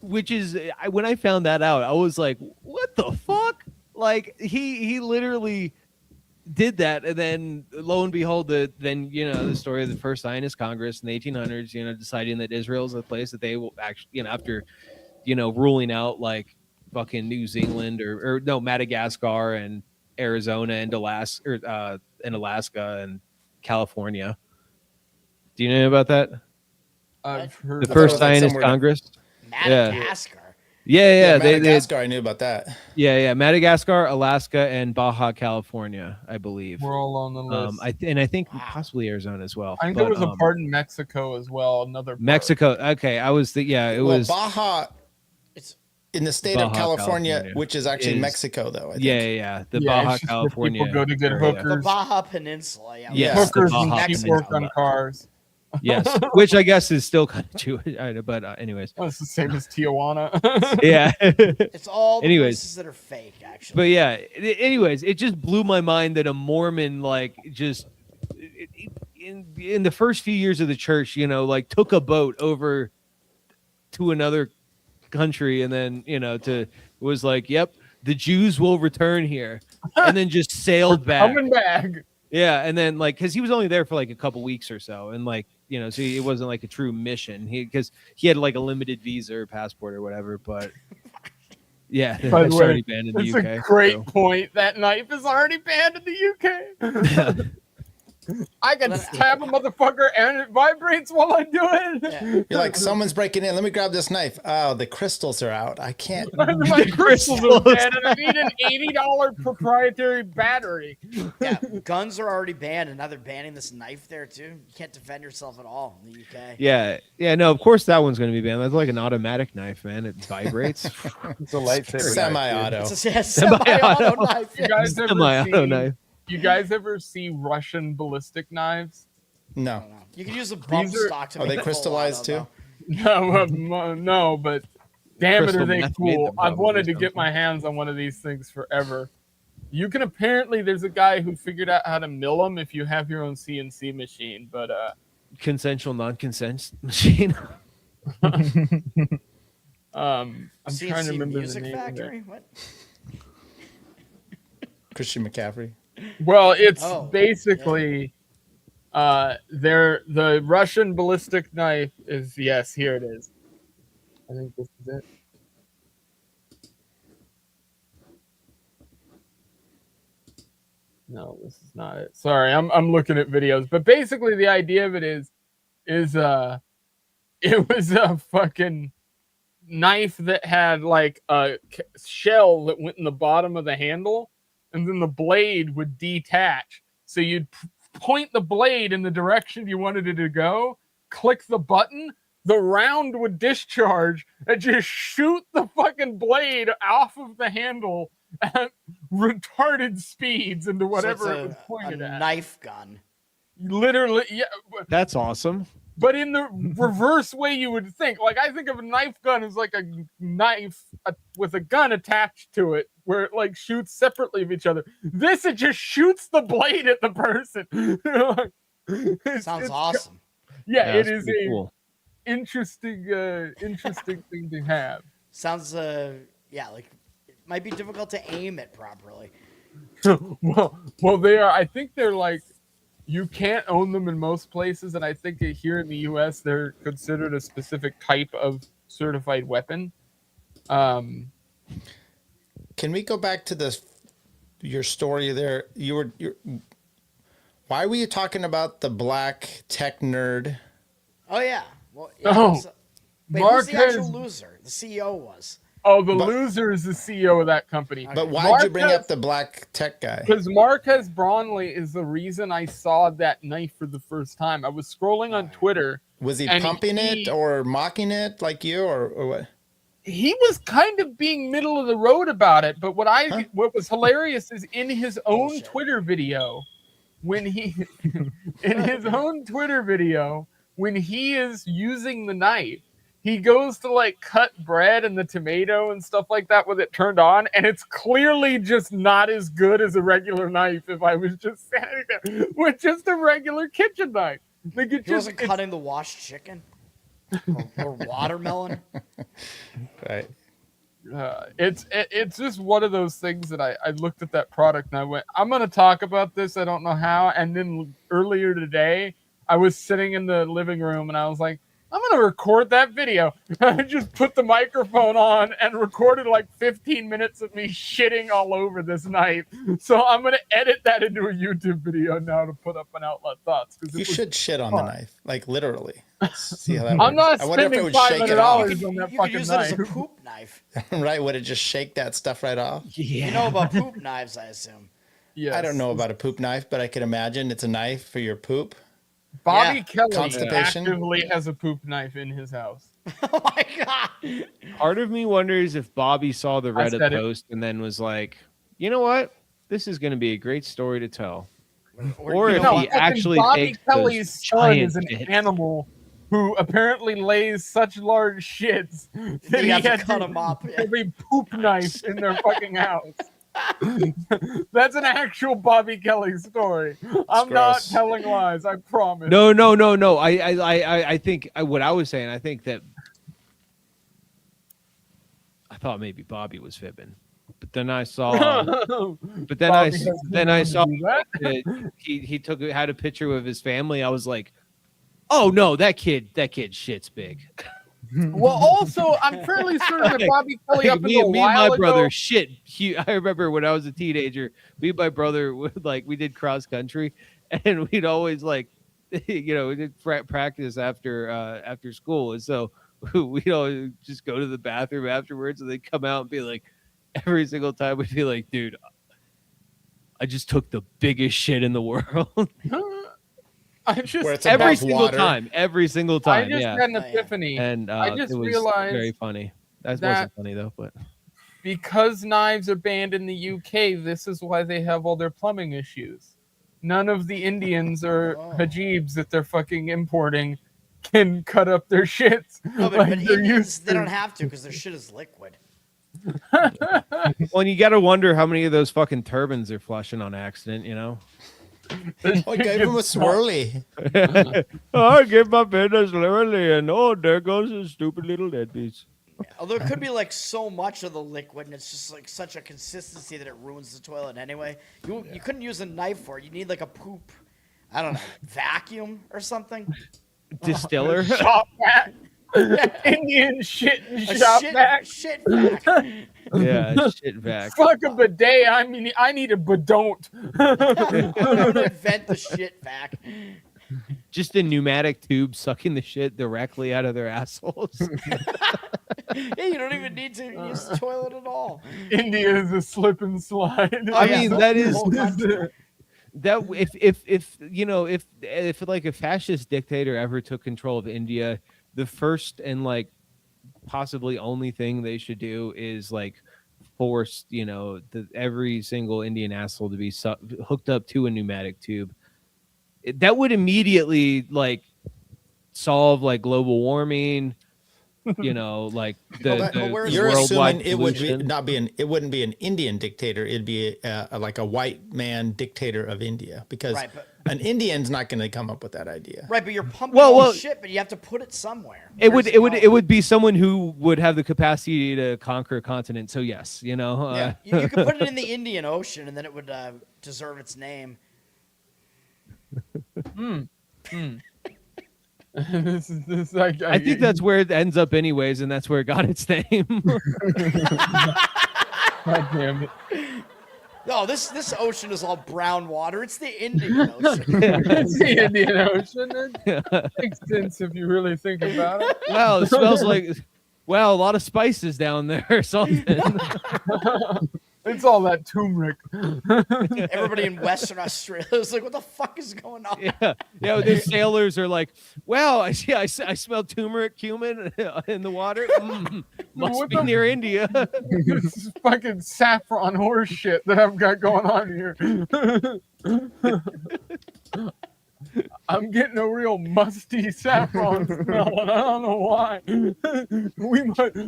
which is when I found that out, I was like, what the fuck? Like he literally did that, and then lo and behold, the story of the first Zionist Congress in the 1800s, deciding that Israel is a place that they will actually, after ruling out like fucking New Zealand or Madagascar and Arizona and Alaska and California. Do you know about that? I've heard The first it was like Zionist somewhere- Congress. Madagascar. Yeah. Madagascar, I knew about that. Yeah. Madagascar, Alaska, and Baja California, I believe. we're all on the list. I think possibly Arizona as well. I think there was a part in Mexico as well. Another part. Mexico. Okay, it was Baja. It's In the state of Baja California, California which is actually is- Mexico, though. I think. yeah. The Yeah, Baja it's just where California. people go to get area. the hookers. Baja Peninsula. Yeah. Yes, Hookers the and Baja cheap work on Peninsula. cars. Yes, which I guess is still kind of Jewish, but anyways, Well, it's the same as Tijuana. yeah. It's all the Anyways. places that are fake, actually. But yeah, anyways, it just blew my mind that a Mormon in the first few years of the church, you know, like took a boat over to another country, and then was like, yep, the Jews will return here, and then just sailed back. Coming back. Yeah, and then like because he was only there for like a couple weeks or so, and like so it wasn't like a true mission. Because he had like a limited visa or passport or whatever, but. Yeah, By it's the way, already banned in the UK. That's a great so. point. That knife is already banned in the UK. I can stab a motherfucker and it vibrates while I do it. Yeah. You're like, someone's breaking in. Let me grab this knife. Oh, the crystals are out. I can't. My crystals are banned, and I need an $80 proprietary battery. Yeah, guns are already banned, and now they're banning this knife there too. You can't defend yourself at all in the UK. Yeah, no, of course that one's going to be banned. That's like an automatic knife, man. It vibrates. It's a lightsaber. Semi-auto. It's a semi-auto knife. You guys ever Semi-auto see? knife. You guys ever see Russian ballistic knives? No. You can use a bump stock to Are make they a full crystallized auto, too? No, but damn it, Crystal are they meth made cool? them I've wanted to probably get my hands on one of these things forever. You can apparently, there's a guy who figured out how to mill them if you have your own CNC machine, but Consensual non-consent machine. I'm CNC trying to remember Music the name Factory? of it. What? Christian McCaffrey. Well, it's Oh, basically the Russian ballistic knife is, yes, here it is. I think this is it. No, this is not it. Sorry, I'm looking at videos, but basically the idea of it is it was a fucking knife that had like a shell that went in the bottom of the handle, and then the blade would detach. So you'd point the blade in the direction you wanted it to go, click the button, the round would discharge, and just shoot the fucking blade off of the handle at retarded speeds into whatever So it it's was pointed a at. knife gun. Literally, yeah. That's awesome. But in the reverse way you would think. Like, I think of a knife gun as like a knife with a gun attached to it, where it like shoots separately of each other. This, it just shoots the blade at the person. Sounds awesome. Yeah, it that's is a cool. interesting thing to have. Sounds like it might be difficult to aim it properly. well, they are. I think they're like, you can't own them in most places, and I think here in the U.S. they're considered a specific type of certified weapon. Can we go back to your story there? Why were you talking about the black tech nerd? Oh yeah. Well, yeah, Oh, wait, Mark who's the actual has- loser? The CEO was. Oh, the loser is the CEO of that company. But why'd you Mark bring has- up the black tech guy? Because Marquez Brownlee is the reason I saw that knife for the first time. I was scrolling on Twitter. Was he and pumping it or mocking it like you, or what? He was kind of being middle of the road about it, but what was hilarious is in his own Bullshit. Twitter video, when he when he is using the knife, he goes to like cut bread and the tomato and stuff like that with it turned on, and it's clearly just not as good as a regular knife if I was just standing there with just a regular kitchen knife. Like He wasn't cutting the washed chicken or watermelon. Right. It's just one of those things that I looked at that product and I went, I'm going to talk about this. I don't know how. And then earlier today, I was sitting in the living room and I was like, I'm going to record that video. I just put the microphone on and recorded like 15 minutes of me shitting all over this knife. So I'm going to edit that into a YouTube video now to put up on Outlet Thoughts. You should shit on the knife, like literally. See how that I'm works. not I wonder if it spending would shake it off. $500 on that You could fucking use it as a knife. poop knife. Right? Would it just shake that stuff right off? Yeah. You know about poop knives, I assume. Yes. I don't know about a poop knife, but I can imagine it's a knife for your poop. Bobby Yeah. Kelly Constipation. actively has a poop knife in his house. Oh my god. Part of me wonders if Bobby saw the I Reddit said it. post and then was like, you know what? This is going to be a great story to tell. Or you if know, he actually Bobby takes Kelly's those son giant is an shits. animal who apparently lays such large shits that you he have to had cut him up. have a poop knife in their fucking house. That's an actual Bobby Kelly story. I'm not gross. telling lies. I promise. No. I think what I was saying. I think that I thought maybe Bobby was fibbing, but then I saw. But then Bobby has I saw do that. that he had a picture of his family. I was like, oh no, that kid shit's big. Well, also, I'm fairly certain that Bobby Kelly up me until a and my while brother ago, shit. I remember when I was a teenager, me and my brother would we did cross country, and we'd always we did practice after school, and so we'd always just go to the bathroom afterwards, and they'd come out and be like, every single time we'd be like, dude, I just took the biggest shit in the world. I just Where it's every above single water. time. I just yeah. had an epiphany. And I just it was realized very funny. That that- wasn't funny though, but because knives are banned in the UK, this is why they have all their plumbing issues. None of the Indians or Hajibs that they're fucking importing can cut up their shits. No, but like they're Indians, used they to. don't have to because their shit is liquid. well, and you got to wonder how many of those fucking turbans are flushing on accident. I gave him a swirly. I give my pen a swirly, and oh, there goes a stupid little deadbeat. Although it could be so much of the liquid, and it's just such a consistency that it ruins the toilet anyway. You couldn't use a knife for it. You need a poop, I don't know, vacuum or something. Distiller. Shop vac. Indian shit and shop vac. Shit vac. Yeah, shit vac. Fuck a bidet. I mean, I need a badon't. I'm gonna invent the shit vac. Just a pneumatic tube sucking the shit directly out of their assholes. Yeah, you don't even need to use the toilet at all. India is a slip and slide. Oh, I yeah, mean, the that is whole country. that if like a fascist dictator ever took control of India, the first and possibly only thing they should do is force every single Indian asshole to be hooked up to a pneumatic tube. That would immediately solve global warming. You're assuming it would it wouldn't be an Indian dictator. It'd be a white man dictator of India, because Right, but- an Indian's not going to come up with that idea. Right, but you're pumping all shit, but you have to put it somewhere. It Where's would be someone who would have the capacity to conquer a continent. So yes, Yeah, you could put it in the Indian Ocean, and then it would deserve its name. I think that's where it ends up anyways, and that's where it got its name. God damn it. No, this ocean is all brown water. It's the Indian Ocean. It's the Indian Ocean. It makes sense if you really think about it. Well, it smells a lot of spices down there or something. It's all that turmeric. Everybody in Western Australia is like, what the fuck is going on? Yeah, the sailors are like, well, I smell turmeric, cumin in the water. Must be near India. This is fucking saffron horse shit that I've got going on here. I'm getting a real musty saffron smell, and I don't know why.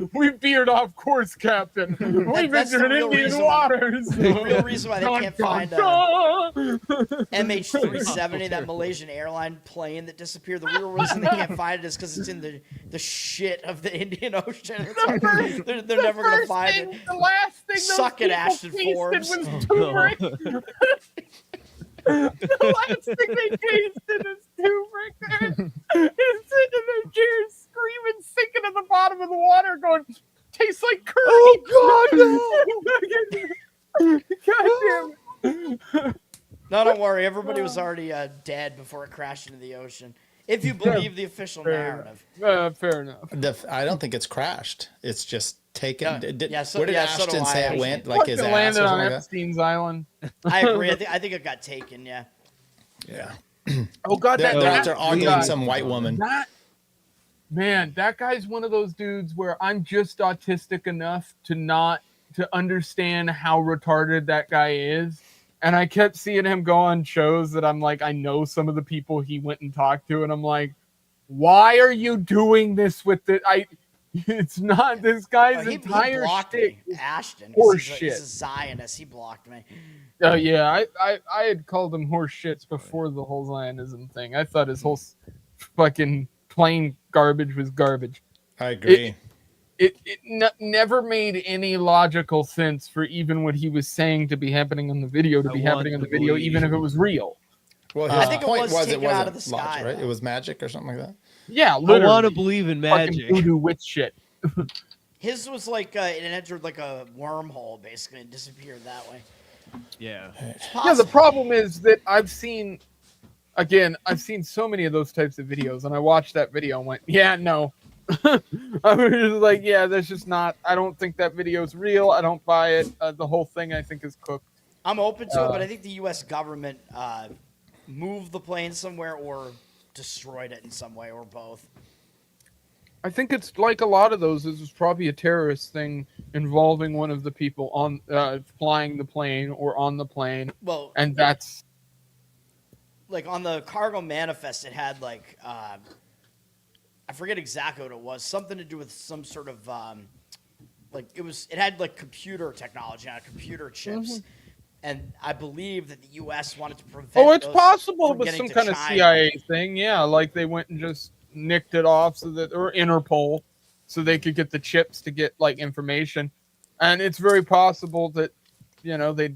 We veered off course, Captain. We That's the visited real Indian reason waters. The real reason why they can't find MH370, that Malaysian airline plane that disappeared. The real reason they can't find it is because it's in the shit of the Indian Ocean. They're never going to find it. The last thing Suck it, Ashton Forbes. was turmeric. The last thing they tasted is turmeric. They're sitting in their chairs screaming, sinking at the bottom of the water, going, tastes like curry. Oh, God, no. God damn. No, don't worry. Everybody was already dead before it crashed into the ocean. If you believe the official narrative. Fair enough. I don't think it's crashed. It's just taken. Where did so Ashton do I, say it actually. went? Like his ass landed or on something like Epstein's Island. I agree. I think it got taken, yeah. that? Yeah. Oh, God, They're that out there ogling some white woman. That guy's one of those dudes where I'm just autistic enough to understand how retarded that guy is. And I kept seeing him go on shows that I'm like, I know some of the people he went and talked to, and I'm like, why are you doing this with the It's not this guy's He entire blocked shtick me. is Ashton. 'Cause horse he's shit. a Zionist. He blocked me. Oh yeah, I had called him horse shits before the whole Zionism thing. I thought his whole fucking plain garbage was garbage. I agree. Never made any logical sense for even what he was saying to be happening on the video to be happening on the video, even if it was real. Well, I his think it point was was taken it out of wasn't the logic, sky, right? though. It was magic or something like that. Yeah, I literally. want to believe in Fucking magic. voodoo witch shit. His was like it entered like a wormhole, basically, and disappeared that way. Yeah. It's Yeah, the possible. problem is that I've seen so many of those types of videos, and I watched that video and went, yeah, no. I was just like, yeah, that's just not. I don't think that video's real. I don't buy it. The whole thing I think is cooked. I'm open to it, but I think the U.S. government moved the plane somewhere or destroyed it in some way, or both. I think it's like a lot of those. This was probably a terrorist thing involving one of the people on flying the plane or on the plane. Well, and that's like on the cargo manifest, it had like I forget exactly what it was. Something to do with some sort of like it had like computer technology on it, computer chips. And I believe that the U.S. wanted to prevent. Oh, it's those possible it from was getting some to kind of China. CIA thing. Yeah, like they went and just nicked it off so that, or Interpol, so they could get the chips to get like information. And it's very possible that, you know, they.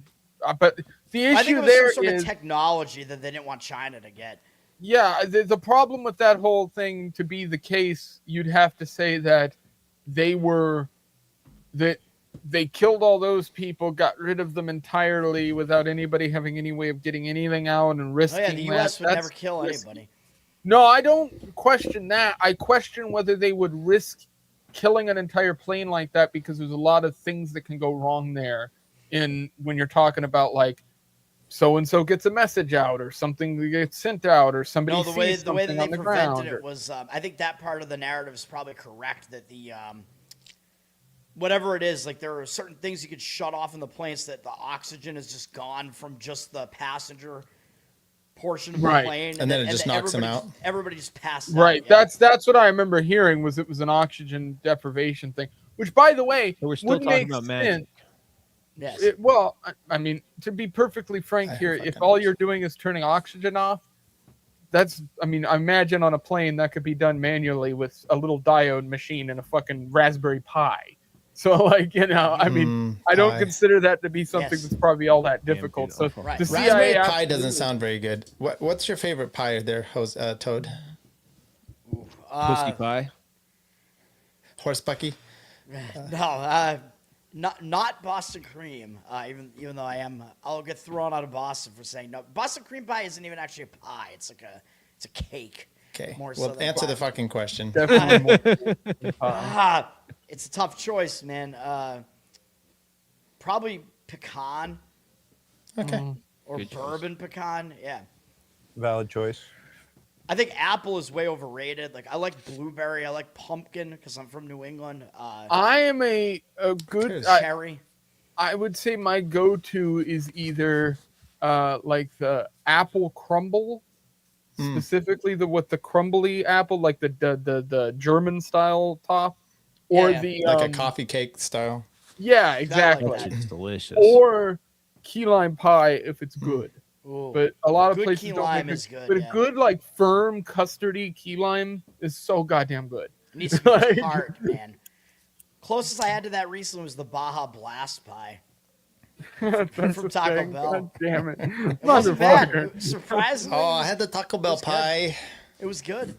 But the issue I think it was there some sort is of technology that they didn't want China to get. yeah, the problem with that whole thing to be the case, you'd have to say that they killed all those people, got rid of them entirely without anybody having any way of getting anything out and Oh risking yeah, the U.S. would never kill risky. anybody. No, I don't question that. I question whether they would risk killing an entire plane like that because there's a lot of things that can go wrong there when you're talking about like so and so gets a message out or something that gets sent out or somebody No, the way sees that something they on the prevented ground. it was, I think that part of the narrative is probably correct. That the whatever it is, like there are certain things you could shut off in the plane so that the oxygen is just gone from just the passenger portion of the Right. plane, And then it just knocks them out. Everybody just passes Right. out. Yeah. That's what I remember hearing was it was an oxygen deprivation thing, which by the way, So we're still wouldn't talking make about magic. sense. Yes. Well, I mean, to be perfectly frank here, if all you're doing is turning oxygen off, I imagine on a plane that could be done manually with a little diode machine and a fucking Raspberry Pi. So, like, you know, I mean, I don't consider that to be something Yes. that's probably all that difficult. So, Right. the Raspberry CIA Pi absolutely- doesn't sound very good. What's your favorite pie there, Toad? Pussy pie. Horse Bucky? No, not Boston cream. Even though I'll get thrown out of Boston for saying no. Boston cream pie isn't even actually a pie. It's a cake. Okay. More so Well, than answer the pie. fucking question. Definitely more. It's a tough choice, man. Probably pecan Okay. or Good choice. bourbon pecan. Yeah. Valid choice. I think apple is way overrated. Like I like blueberry. I like pumpkin because I'm from New England. I am a good. Cherry. I would say my go-to is either like the apple crumble, specifically the crumbly apple, like the German style top, or Yeah. the Like a coffee cake style. Yeah, exactly. that. It's delicious. Or key lime pie if it's good. Ooh. But a lot of Good places key don't lime make is it. good, But yeah. a good like firm custardy key lime is so goddamn good. It needs to be Like- tart, man. Closest I had to that recently was the Baja Blast pie. That's From a Taco thing. Bell. God damn it. It wasn't bad. Motherfucker. Surprisingly, Oh, I had the Taco Bell It's good. pie. it was good.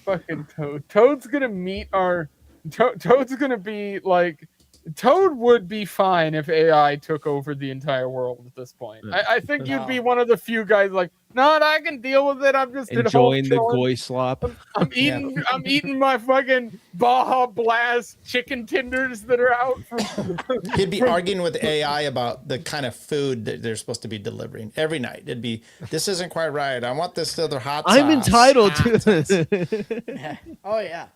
Fucking Toad. Toad's gonna meet our. Toad's gonna be like. Toad would be fine if AI took over the entire world at this point. I think you'd be one of the few guys like, no, I can deal with it. I'm just at home Enjoying the chilling. goy slop. I'm eating my fucking Baja Blast chicken tenders that are out from. He'd be arguing with AI about the kind of food that they're supposed to be delivering every night. It'd be, this isn't quite right. I want this other hot sauce. I'm entitled Hot sauce. to. Oh yeah.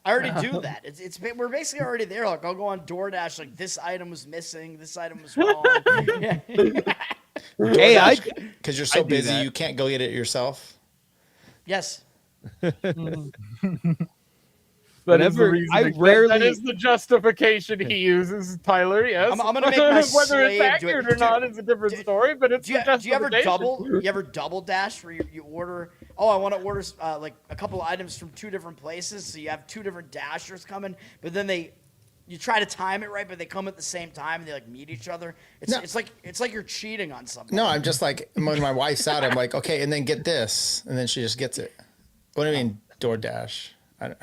I already do that. We're basically already there. Like I'll go on DoorDash. Like this item was missing. This item was wrong. Yeah. Hey, I Because you're so do busy, that. you can't go get it yourself. Yes. That is the Whenever- reason. I that rarely- is the justification he uses, Tyler. Yes. I'm gonna make my whether slave it's do it. accurate or not is a different story, but it's Do you, the do you ever justification. double? You ever double dash where you order? Oh, I want to order like a couple items from 2 different places, so you have 2 different dashers coming, but then you try to time it right, but they come at the same time and they like meet each other. It's like you're cheating on something. No, I'm just like when my wife's out, I'm like, okay, and then get this, and then she just gets it. What do you mean DoorDash? I don't.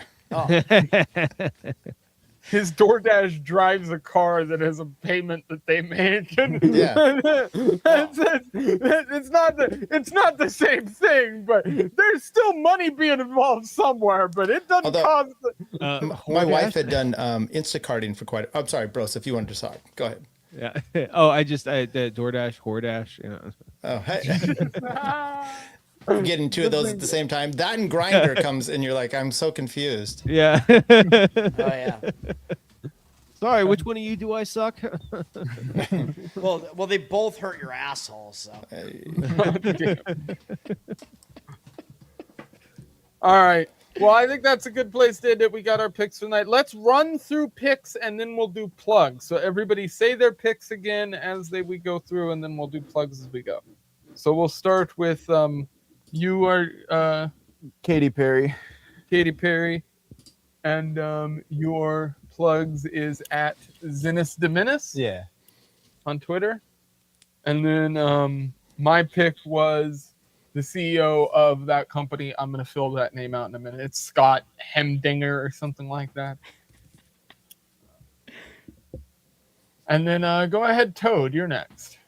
His DoorDash drives a car that has a payment that they make. Yeah. It's not the same thing, but there's still money being involved somewhere. But it doesn't Although- cause. My wife had done Instacarting for quite. I'm sorry, Bros. If you wanted to talk, go ahead. Yeah. Oh, I the DoorDash, Whoredash. You know. Oh, hey. I'm getting 2 of those at the same time. That and Grinder comes, and you're like, I'm so confused. Yeah. Oh yeah. Sorry, which one of you do I suck? Well, they both hurt your asshole. So All right. Well, I think that's a good place to end it. We got our picks tonight. Let's run through picks and then we'll do plugs. So everybody say their picks again as we go through, and then we'll do plugs as we go. So we'll start with you are Katy Perry. Katy Perry, and your plugs is at Zinus Diminis Yeah. on Twitter, and then my pick was the CEO of that company. I'm gonna fill that name out in a minute. It's Scott Hemdinger or something like that. And then go ahead, Toad. You're next.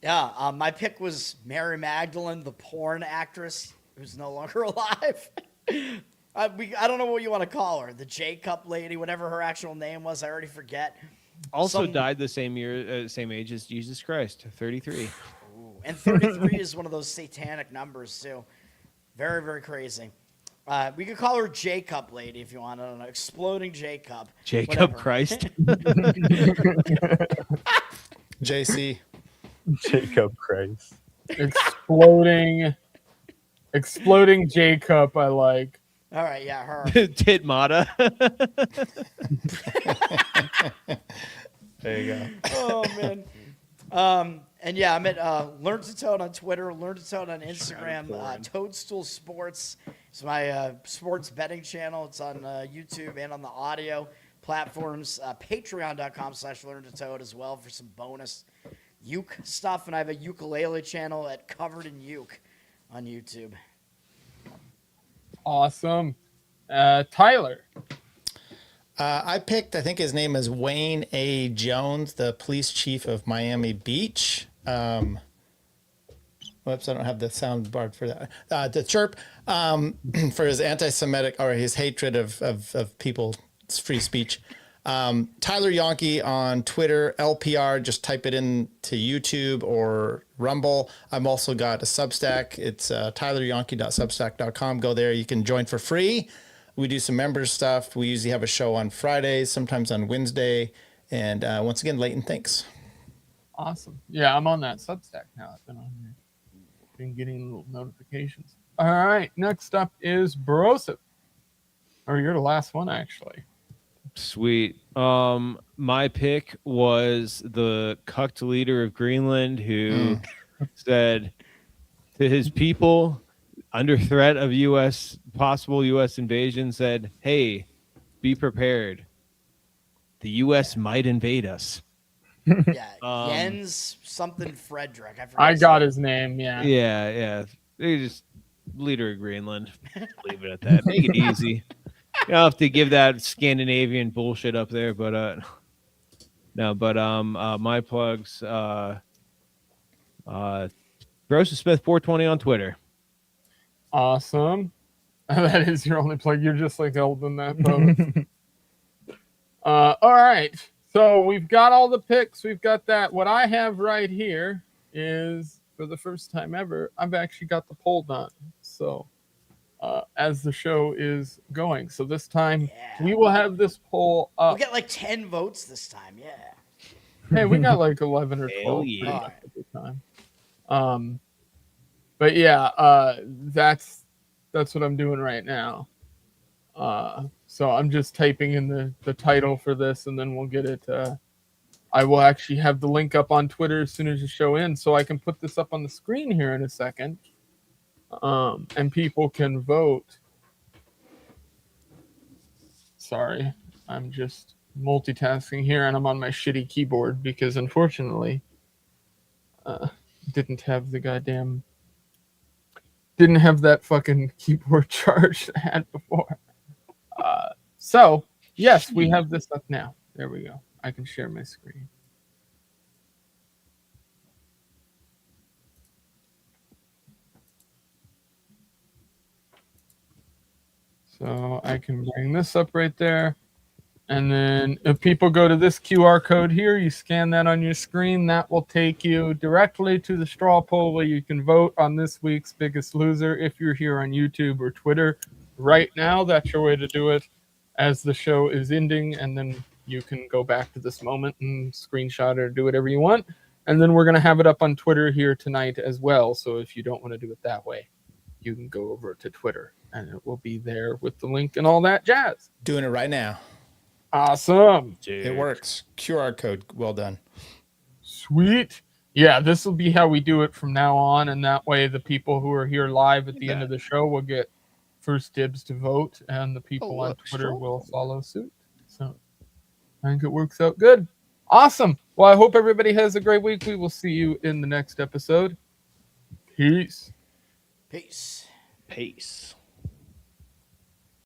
yeah, my pick was Mary Magdalene, the porn actress who's no longer alive. I don't know what you want to call her, the J Cup lady, whatever her actual name was. I already forget. Also died the same year, same age as Jesus Christ, 33. And 33 is one of those satanic numbers too. Very, very crazy. We could call her J Cup lady if you want. I don't know, exploding J Cup. Jacob whatever. Christ. JC. Jacob Christ. Exploding J Cup. I like. All right, yeah, her. Titmata. There you go. Oh man. And yeah, I'm at Learn to Toad on Twitter, Learn to Toad on Instagram, Toadstool Sports. It's my sports betting channel. It's on YouTube and on the audio platforms. Patreon.com/Learn to Toad as well for some bonus uke stuff. And I have a ukulele channel at Covered in Uke on YouTube. Awesome. Tyler. I picked, I think his name is Wayne A. Jones, the police chief of Miami Beach. Whoops, I don't have the sound bar for that. The chirp for his anti-Semitic or his hatred of people's free speech. Tyler Yonke on Twitter, LPR, just type it into YouTube or Rumble. I've also got a Substack. It's tyleryonke.substack.com. Go there. You can join for free. We do some members stuff. We usually have a show on Fridays, sometimes on Wednesday. And once again, Leighton, thanks. Awesome. Yeah, I'm on that Substack now. I've been on here. Been getting little notifications. All right. Next up is Broseph. Or you're the last one, actually. Sweet. My pick was the cucked leader of Greenland who said to his people under threat of possible U.S. invasion, said, "Hey, be prepared. The U.S. might invade us." Yeah, Jens something Frederick. I got his name. Yeah. Yeah. They just leader of Greenland. Leave it at that. Make it easy. You don't have to give that Scandinavian bullshit up there, but no. But my plugs. Broseph Smith 420 on Twitter. Awesome. That is your only plug. You're just like Eldon that both. All right. So we've got all the picks. We've got that. What I have right here is, for the first time ever, I've actually got the poll done. So as the show is going. So this time we will have this poll up. We'll get like 10 votes this time. Yeah. Hey, we got like 11 or 12 yeah. at the time. But yeah, that's what I'm doing right now. So I'm just typing in the title for this, and then we'll get it. I will actually have the link up on Twitter as soon as the show ends, so I can put this up on the screen here in a second, and people can vote. Sorry, I'm just multitasking here, and I'm on my shitty keyboard because unfortunately, didn't have that fucking keyboard charged I had before. So yes, we have this up now. There we go. I can share my screen. So I can bring this up right there. And then if people go to this QR code here, you scan that on your screen, that will take you directly to the straw poll where you can vote on this week's Biggest Loser. If you're here on YouTube or Twitter right now, that's your way to do it as the show is ending. And then you can go back to this moment and screenshot it or do whatever you want. And then we're going to have it up on Twitter here tonight as well. So if you don't want to do it that way, you can go over to Twitter and it will be there with the link and all that jazz. Doing it right now. Awesome. It works. QR code. Well done. Sweet. Yeah, this will be how we do it from now on. And that way the people who are here live at the end of the show will get first dibs to vote. And the people on Twitter will follow suit. So I think it works out good. Awesome. Well, I hope everybody has a great week. We will see you in the next episode. Peace. Peace. Peace.